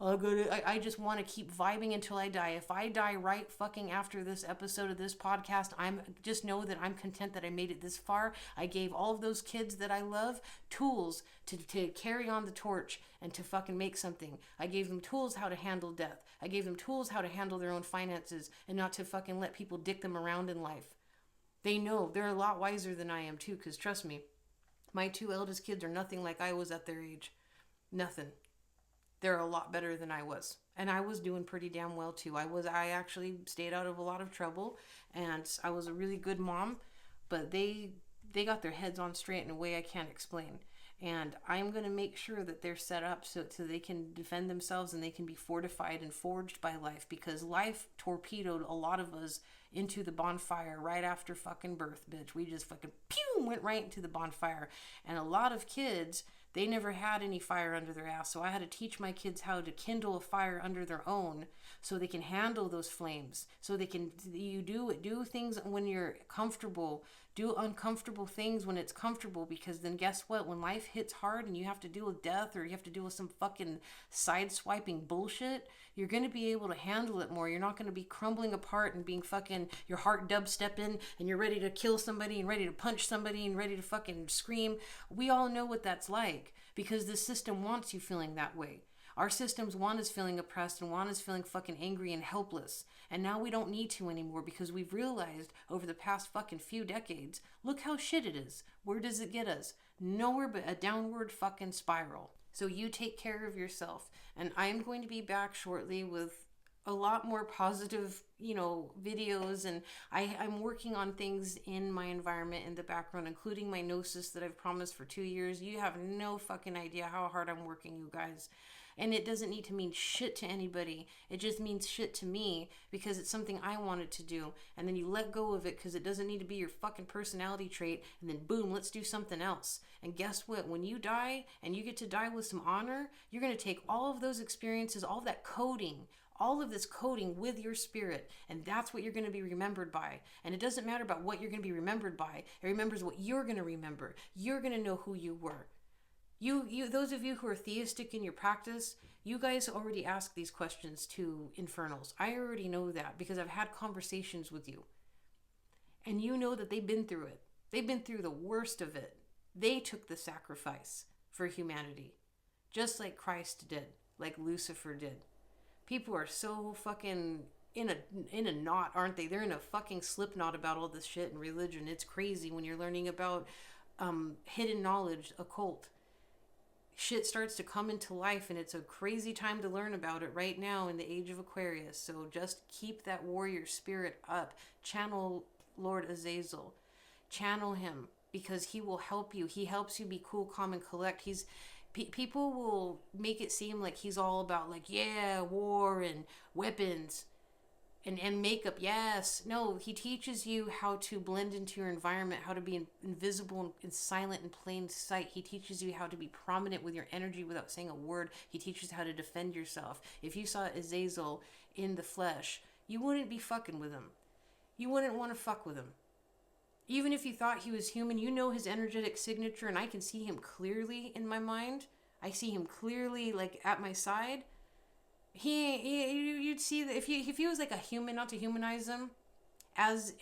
I just want to keep vibing until I die. If I die right fucking after this episode of this podcast, I'm just know that I'm content that I made it this far. I gave all of those kids that I love tools to carry on the torch and to fucking make something. I gave them tools how to handle death. I gave them tools how to handle their own finances and not to fucking let people dick them around in life. They know. They're a lot wiser than I am too, because trust me, my 2 eldest kids are nothing like I was at their age. Nothing. They're a lot better than I was. And I was doing pretty damn well too. I actually stayed out of a lot of trouble, and I was a really good mom, but they got their heads on straight in a way I can't explain. And I'm going to make sure that they're set up so they can defend themselves and they can be fortified and forged by life, because life torpedoed a lot of us into the bonfire right after fucking birth, bitch. We just fucking pew went right into the bonfire. And a lot of kids, they never had any fire under their ass. So I had to teach my kids how to kindle a fire under their own so they can handle those flames. So they can, do things when you're comfortable. Do uncomfortable things when it's comfortable, because then guess what? When life hits hard and you have to deal with death or you have to deal with some fucking side-swiping bullshit, you're going to be able to handle it more. You're not going to be crumbling apart and being fucking, your heart dubstepping and you're ready to kill somebody and ready to punch somebody and ready to fucking scream. We all know what that's like, because the system wants you feeling that way. Our systems want us feeling oppressed and want us feeling fucking angry and helpless. And now we don't need to anymore, because we've realized over the past fucking few decades, look how shit it is. Where does it get us? Nowhere but a downward fucking spiral. So you take care of yourself. And I'm going to be back shortly with a lot more positive, videos. And I'm working on things in my environment in the background, including my gnosis that I've promised for 2 years. You have no fucking idea how hard I'm working, you guys. And it doesn't need to mean shit to anybody. It just means shit to me because it's something I wanted to do. And then you let go of it because it doesn't need to be your fucking personality trait. And then boom, let's do something else. And guess what? When you die and you get to die with some honor, you're going to take all of those experiences, all of that coding, all of this coding with your spirit, and that's what you're going to be remembered by. And it doesn't matter about what you're going to be remembered by. It remembers what you're going to remember. You're going to know who you were. You, those of you who are theistic in your practice, you guys already ask these questions to infernals. I already know that because I've had conversations with you. And you know that they've been through it. They've been through the worst of it. They took the sacrifice for humanity. Just like Christ did, like Lucifer did. People are so fucking in a knot, aren't they? They're in a fucking slip knot about all this shit and religion. It's crazy when you're learning about hidden knowledge, occult. Shit starts to come into life, and it's a crazy time to learn about it right now in the age of Aquarius. So just keep that warrior spirit up. Channel Lord Azazel. Channel him, because he will help you. He helps you be cool, calm, and collect. People will make it seem like he's all about war and weapons and makeup. Yes. No, he teaches you how to blend into your environment, how to be invisible and silent in plain sight. He teaches you how to be prominent with your energy without saying a word. He teaches how to defend yourself. If you saw Azazel in the flesh, you wouldn't be fucking with him. You wouldn't want to fuck with him. Even if you thought he was human, you know his energetic signature, and I can see him clearly in my mind. I see him clearly, at my side. You'd see that if he was like a human, not to humanize him, as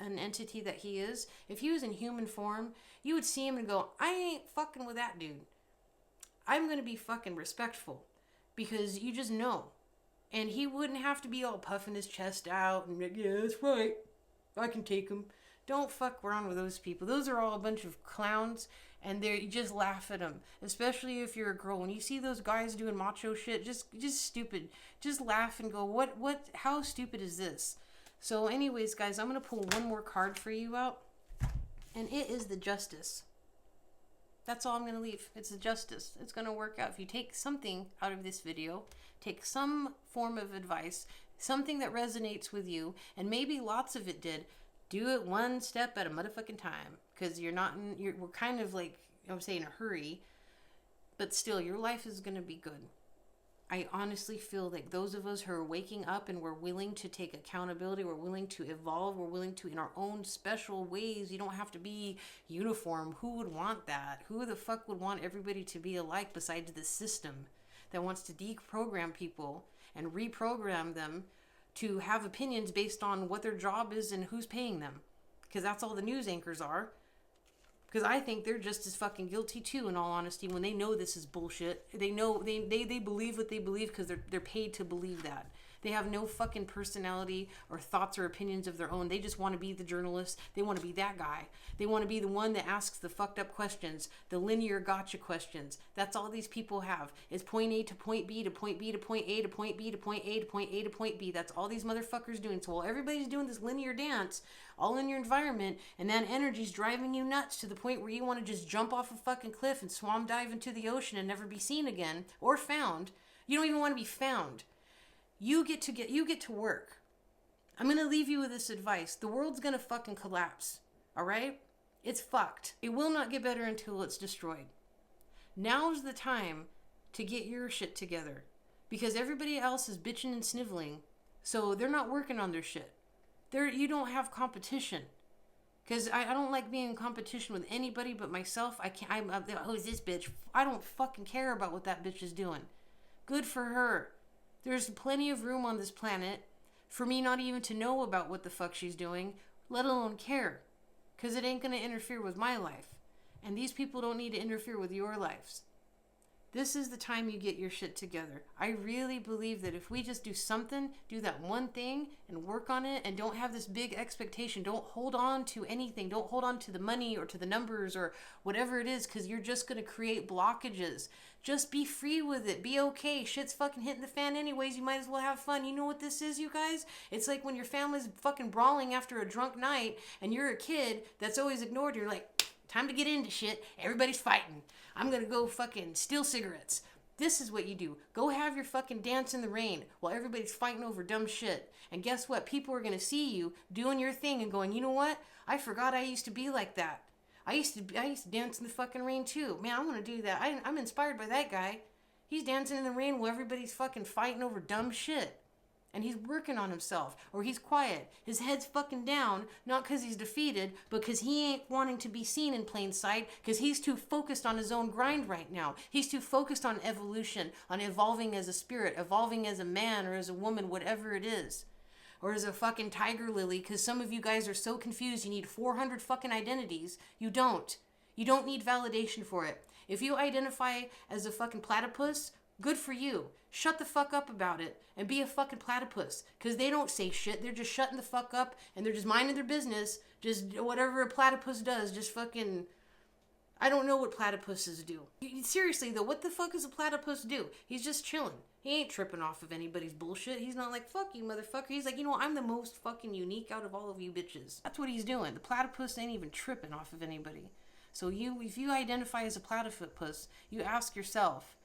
an entity that he is, if he was in human form, you would see him and go, I ain't fucking with that dude. I'm gonna be fucking respectful, because you just know. And he wouldn't have to be all puffing his chest out and yeah, that's right, I can take him. Don't fuck around with those people. Those are all a bunch of clowns, and you just laugh at them. Especially if you're a girl. When you see those guys doing macho shit, just stupid. Just laugh and go, what, how stupid is this? So anyways, guys, I'm going to pull one more card for you out, and it is the Justice. That's all I'm going to leave. It's the Justice. It's going to work out. If you take something out of this video, take some form of advice, something that resonates with you, and maybe lots of it did, do it one step at a motherfucking time. Because we're kind of like, I would say, in a hurry, but still, your life is going to be good. I honestly feel like those of us who are waking up and we're willing to take accountability, we're willing to evolve, we're willing to, in our own special ways, you don't have to be uniform. Who would want that? Who the fuck would want everybody to be alike besides the system that wants to deprogram people and reprogram them to have opinions based on what their job is and who's paying them? Because that's all the news anchors are. Because I think they're just as fucking guilty too, in all honesty, when they know this is bullshit. They know, they believe what they believe because they're paid to believe that. They have no fucking personality or thoughts or opinions of their own. They just want to be the journalist. They want to be that guy. They want to be the one that asks the fucked up questions, the linear gotcha questions. That's all these people have. It's point A to point B to point B to point A to point B to point A to point A to point B. That's all these motherfuckers doing. So while everybody's doing this linear dance, all in your environment, and that energy's driving you nuts to the point where you want to just jump off a fucking cliff and swan dive into the ocean and never be seen again or found. You don't even want to be found. You get to work. I'm going to leave you with this advice. The world's going to fucking collapse. All right? It's fucked. It will not get better until it's destroyed. Now's the time to get your shit together. Because everybody else is bitching and sniveling. So they're not working on their shit. You don't have competition. Because I don't like being in competition with anybody but myself. Who's this bitch? I don't fucking care about what that bitch is doing. Good for her. There's plenty of room on this planet for me not even to know about what the fuck she's doing, let alone care. Because it ain't going to interfere with my life. And these people don't need to interfere with your lives. This is the time you get your shit together. I really believe that if we just do something, do that one thing and work on it and don't have this big expectation, don't hold on to anything, don't hold on to the money or to the numbers or whatever it is, because you're just going to create blockages. Just be free with it. Be okay. Shit's fucking hitting the fan anyways. You might as well have fun. You know what this is, you guys? It's like when your family's fucking brawling after a drunk night and you're a kid that's always ignored. You're like, time to get into shit. Everybody's fighting. I'm gonna go fucking steal cigarettes. This is what you do. Go have your fucking dance in the rain while everybody's fighting over dumb shit. And guess what? People are gonna see you doing your thing and going, you know what? I forgot I used to be like that. I used to dance in the fucking rain too. Man, I want to do that. I'm inspired by that guy. He's dancing in the rain while everybody's fucking fighting over dumb shit. And he's working on himself. Or he's quiet. His head's fucking down. Not because he's defeated, but because he ain't wanting to be seen in plain sight. Because he's too focused on his own grind right now. He's too focused on evolution. On evolving as a spirit. Evolving as a man or as a woman. Whatever it is. Or as a fucking tiger lily. Because some of you guys are so confused. You need 400 fucking identities. You don't. You don't need validation for it. If you identify as a fucking platypus, good for you. Shut the fuck up about it and be a fucking platypus. Because they don't say shit. They're just shutting the fuck up and they're just minding their business. Just whatever a platypus does. Just fucking... I don't know what platypuses do. Seriously though, what the fuck does a platypus do? He's just chilling. He ain't tripping off of anybody's bullshit. He's not like, fuck you, motherfucker. He's like, you know, I'm the most fucking unique out of all of you bitches. That's what he's doing. The platypus ain't even tripping off of anybody. So if you identify as a platypus, you ask yourself,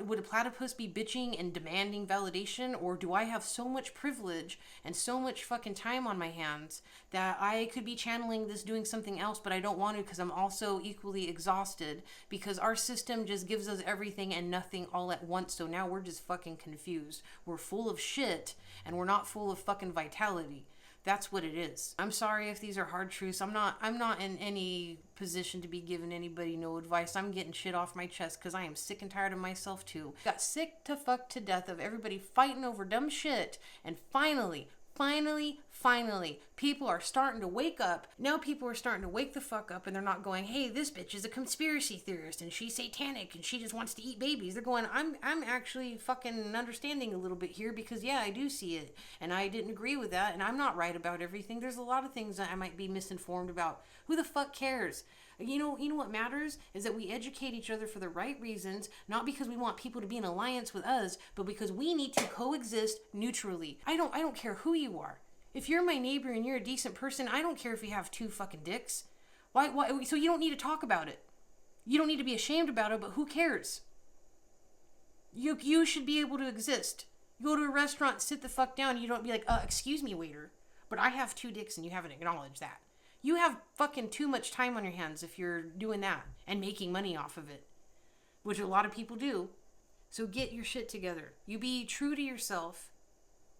would a platypus be bitching and demanding validation? Or do I have so much privilege and so much fucking time on my hands that I could be channeling this doing something else, but I don't want to because I'm also equally exhausted because our system just gives us everything and nothing all at once. So now we're just fucking confused. We're full of shit and we're not full of fucking vitality. That's what it is. I'm sorry if these are hard truths. I'm not in any position to be giving anybody no advice. I'm getting shit off my chest because I am sick and tired of myself too. Got sick to fuck to death of everybody fighting over dumb shit. And finally, Finally, people are starting to wake up. Now people are starting to wake the fuck up, and they're not going, hey, this bitch is a conspiracy theorist and she's satanic and she just wants to eat babies. They're going, I'm actually fucking understanding a little bit here, because yeah, I do see it and I didn't agree with that, and I'm not right about everything. There's a lot of things that I might be misinformed about. Who the fuck cares? You know what matters is that we educate each other for the right reasons, not because we want people to be in alliance with us, but because we need to coexist neutrally. I don't care who you are. If you're my neighbor and you're a decent person, I don't care if you have 2 fucking dicks. Why? So you don't need to talk about it. You don't need to be ashamed about it, but who cares? You should be able to exist. You go to a restaurant, sit the fuck down, you don't be like, excuse me, waiter, but I have 2 dicks and you haven't acknowledged that. You have fucking too much time on your hands if you're doing that and making money off of it, which a lot of people do. So get your shit together. You be true to yourself.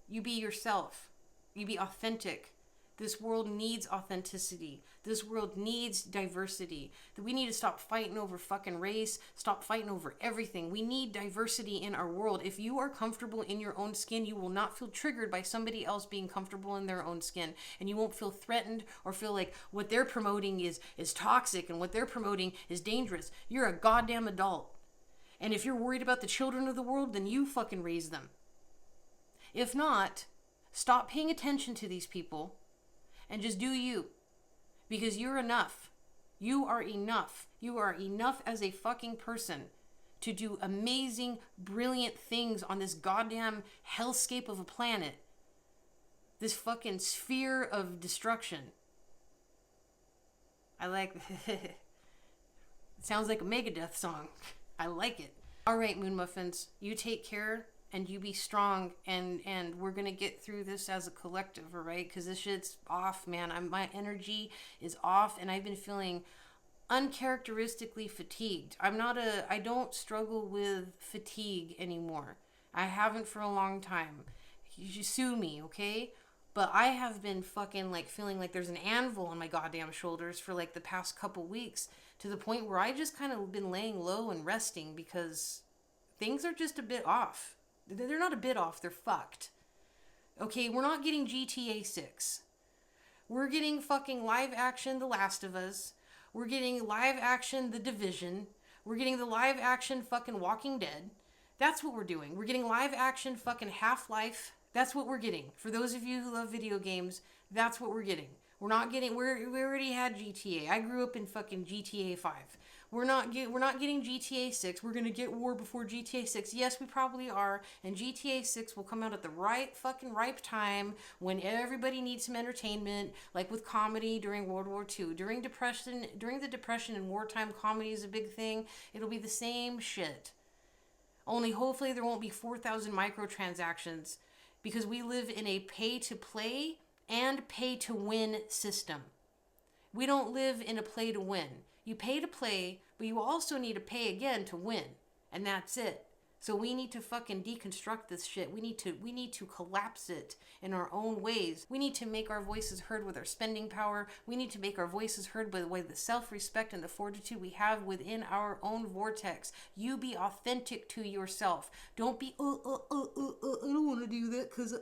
You be yourself. You be authentic. This world needs authenticity. This world needs diversity. We need to stop fighting over fucking race. Stop fighting over everything. We need diversity in our world. If you are comfortable in your own skin, you will not feel triggered by somebody else being comfortable in their own skin. And you won't feel threatened or feel like what they're promoting is toxic and what they're promoting is dangerous. You're a goddamn adult. And if you're worried about the children of the world, then you fucking raise them. If not, stop paying attention to these people and just do you. Because you're enough. You are enough. You are enough as a fucking person to do amazing, brilliant things on this goddamn hellscape of a planet. This fucking sphere of destruction. I like it. Sounds like a Megadeth song. I like it. All right, Moon Muffins, you take care. And you be strong, and we're gonna get through this as a collective, all right? Because this shit's off, man. My energy is off, and I've been feeling uncharacteristically fatigued. I don't struggle with fatigue anymore. I haven't for a long time. You sue me, okay? But I have been fucking like feeling like there's an anvil on my goddamn shoulders for like the past couple weeks, to the point where I just kind of been laying low and resting because things are just a bit off. They're not a bit off, they're fucked. Okay, we're not getting GTA 6. We're getting fucking live action The Last of Us. We're getting live action The Division. We're getting the live action fucking Walking Dead. That's what we're doing. We're getting live action fucking Half-Life. That's what we're getting. For those of you who love video games, that's what we're getting. We already had GTA. I grew up in fucking GTA 5. We're not getting GTA 6. We're going to get war before GTA 6. Yes, we probably are. And GTA 6 will come out at the right fucking ripe time when everybody needs some entertainment, like with comedy during World War II. During the Depression and wartime, comedy is a big thing. It'll be the same shit. Only hopefully there won't be 4,000 microtransactions, because we live in a pay-to-play and pay-to-win system. We don't live in a play-to-win. You pay to play, but you also need to pay again to win. And that's it. So we need to fucking deconstruct this shit. We need to collapse it in our own ways. We need to make our voices heard with our spending power. We need to make our voices heard by the way the self-respect and the fortitude we have within our own vortex. You be authentic to yourself. Don't be, I don't want to do that because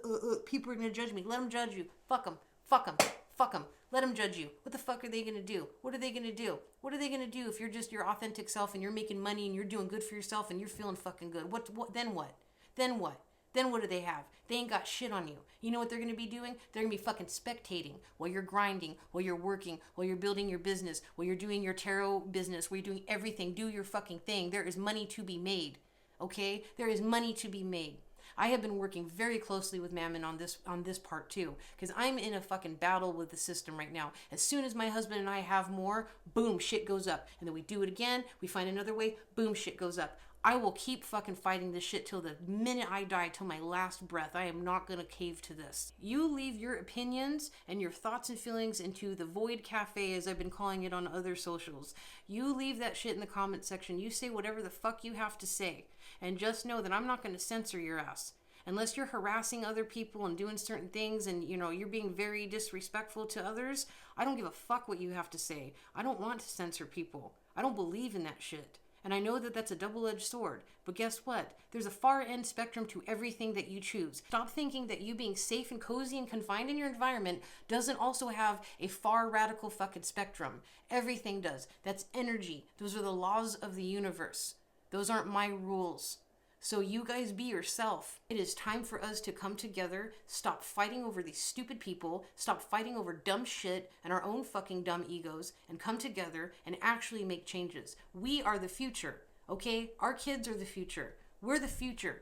people are going to judge me. Let them judge you. Fuck them. Fuck them. Fuck them. Let them judge you. What the fuck are they going to do? What are they going to do? What are they going to do if you're just your authentic self and you're making money and you're doing good for yourself and you're feeling fucking good? Then what? Then what? Then what do they have? They ain't got shit on you. You know what they're going to be doing? They're going to be fucking spectating while you're grinding, while you're working, while you're building your business, while you're doing your tarot business, while you're doing everything. Do your fucking thing. There is money to be made. Okay? There is money to be made. I have been working very closely with Mammon on this part too, because I'm in a fucking battle with the system right now. As soon as my husband and I have more, boom, shit goes up. And then we do it again, we find another way, boom, shit goes up. I will keep fucking fighting this shit till the minute I die, till my last breath. I am not gonna cave to this. You leave your opinions and your thoughts and feelings into the Void Cafe, as I've been calling it on other socials. You leave that shit in the comment section. You say whatever the fuck you have to say. And just know that I'm not gonna censor your ass. Unless you're harassing other people and doing certain things and, you know, you're being very disrespectful to others, I don't give a fuck what you have to say. I don't want to censor people. I don't believe in that shit. And I know that that's a double-edged sword, but guess what? There's a far end spectrum to everything that you choose. Stop thinking that you being safe and cozy and confined in your environment doesn't also have a far radical fucking spectrum. Everything does. That's energy. Those are the laws of the universe. Those aren't my rules. So you guys be yourself. It is time for us to come together, stop fighting over these stupid people, stop fighting over dumb shit and our own fucking dumb egos, and come together and actually make changes. We are the future, okay? Our kids are the future. We're the future.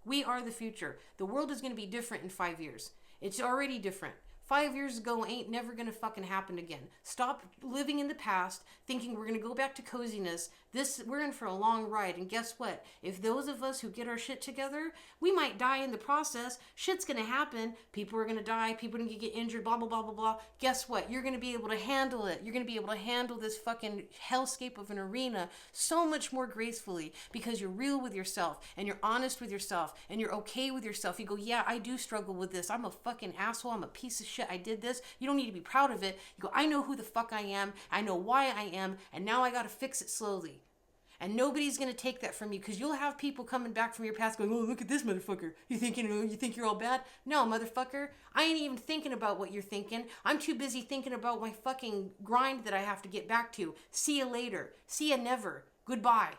We are the future. The world is going to be different in 5 years. It's already different. 5 years ago ain't never gonna fucking happen again. Stop living in the past, thinking we're gonna go back to coziness. We're in for a long ride, and guess what? If those of us who get our shit together, we might die in the process. Shit's gonna happen. People are gonna die. People are gonna get injured. Blah blah blah blah blah. Guess what? You're gonna be able to handle it. You're gonna be able to handle this fucking hellscape of an arena so much more gracefully because you're real with yourself and you're honest with yourself and you're okay with yourself. You go, yeah, I do struggle with this. I'm a fucking asshole. I'm a piece of shit. I did this. You don't need to be proud of it. You go, I know who the fuck I am. I know why I am. And now I got to fix it slowly. And nobody's going to take that from you because you'll have people coming back from your past going, oh, look at this motherfucker. You think you're all bad? No, motherfucker. I ain't even thinking about what you're thinking. I'm too busy thinking about my fucking grind that I have to get back to. See you later. See you never. Goodbye.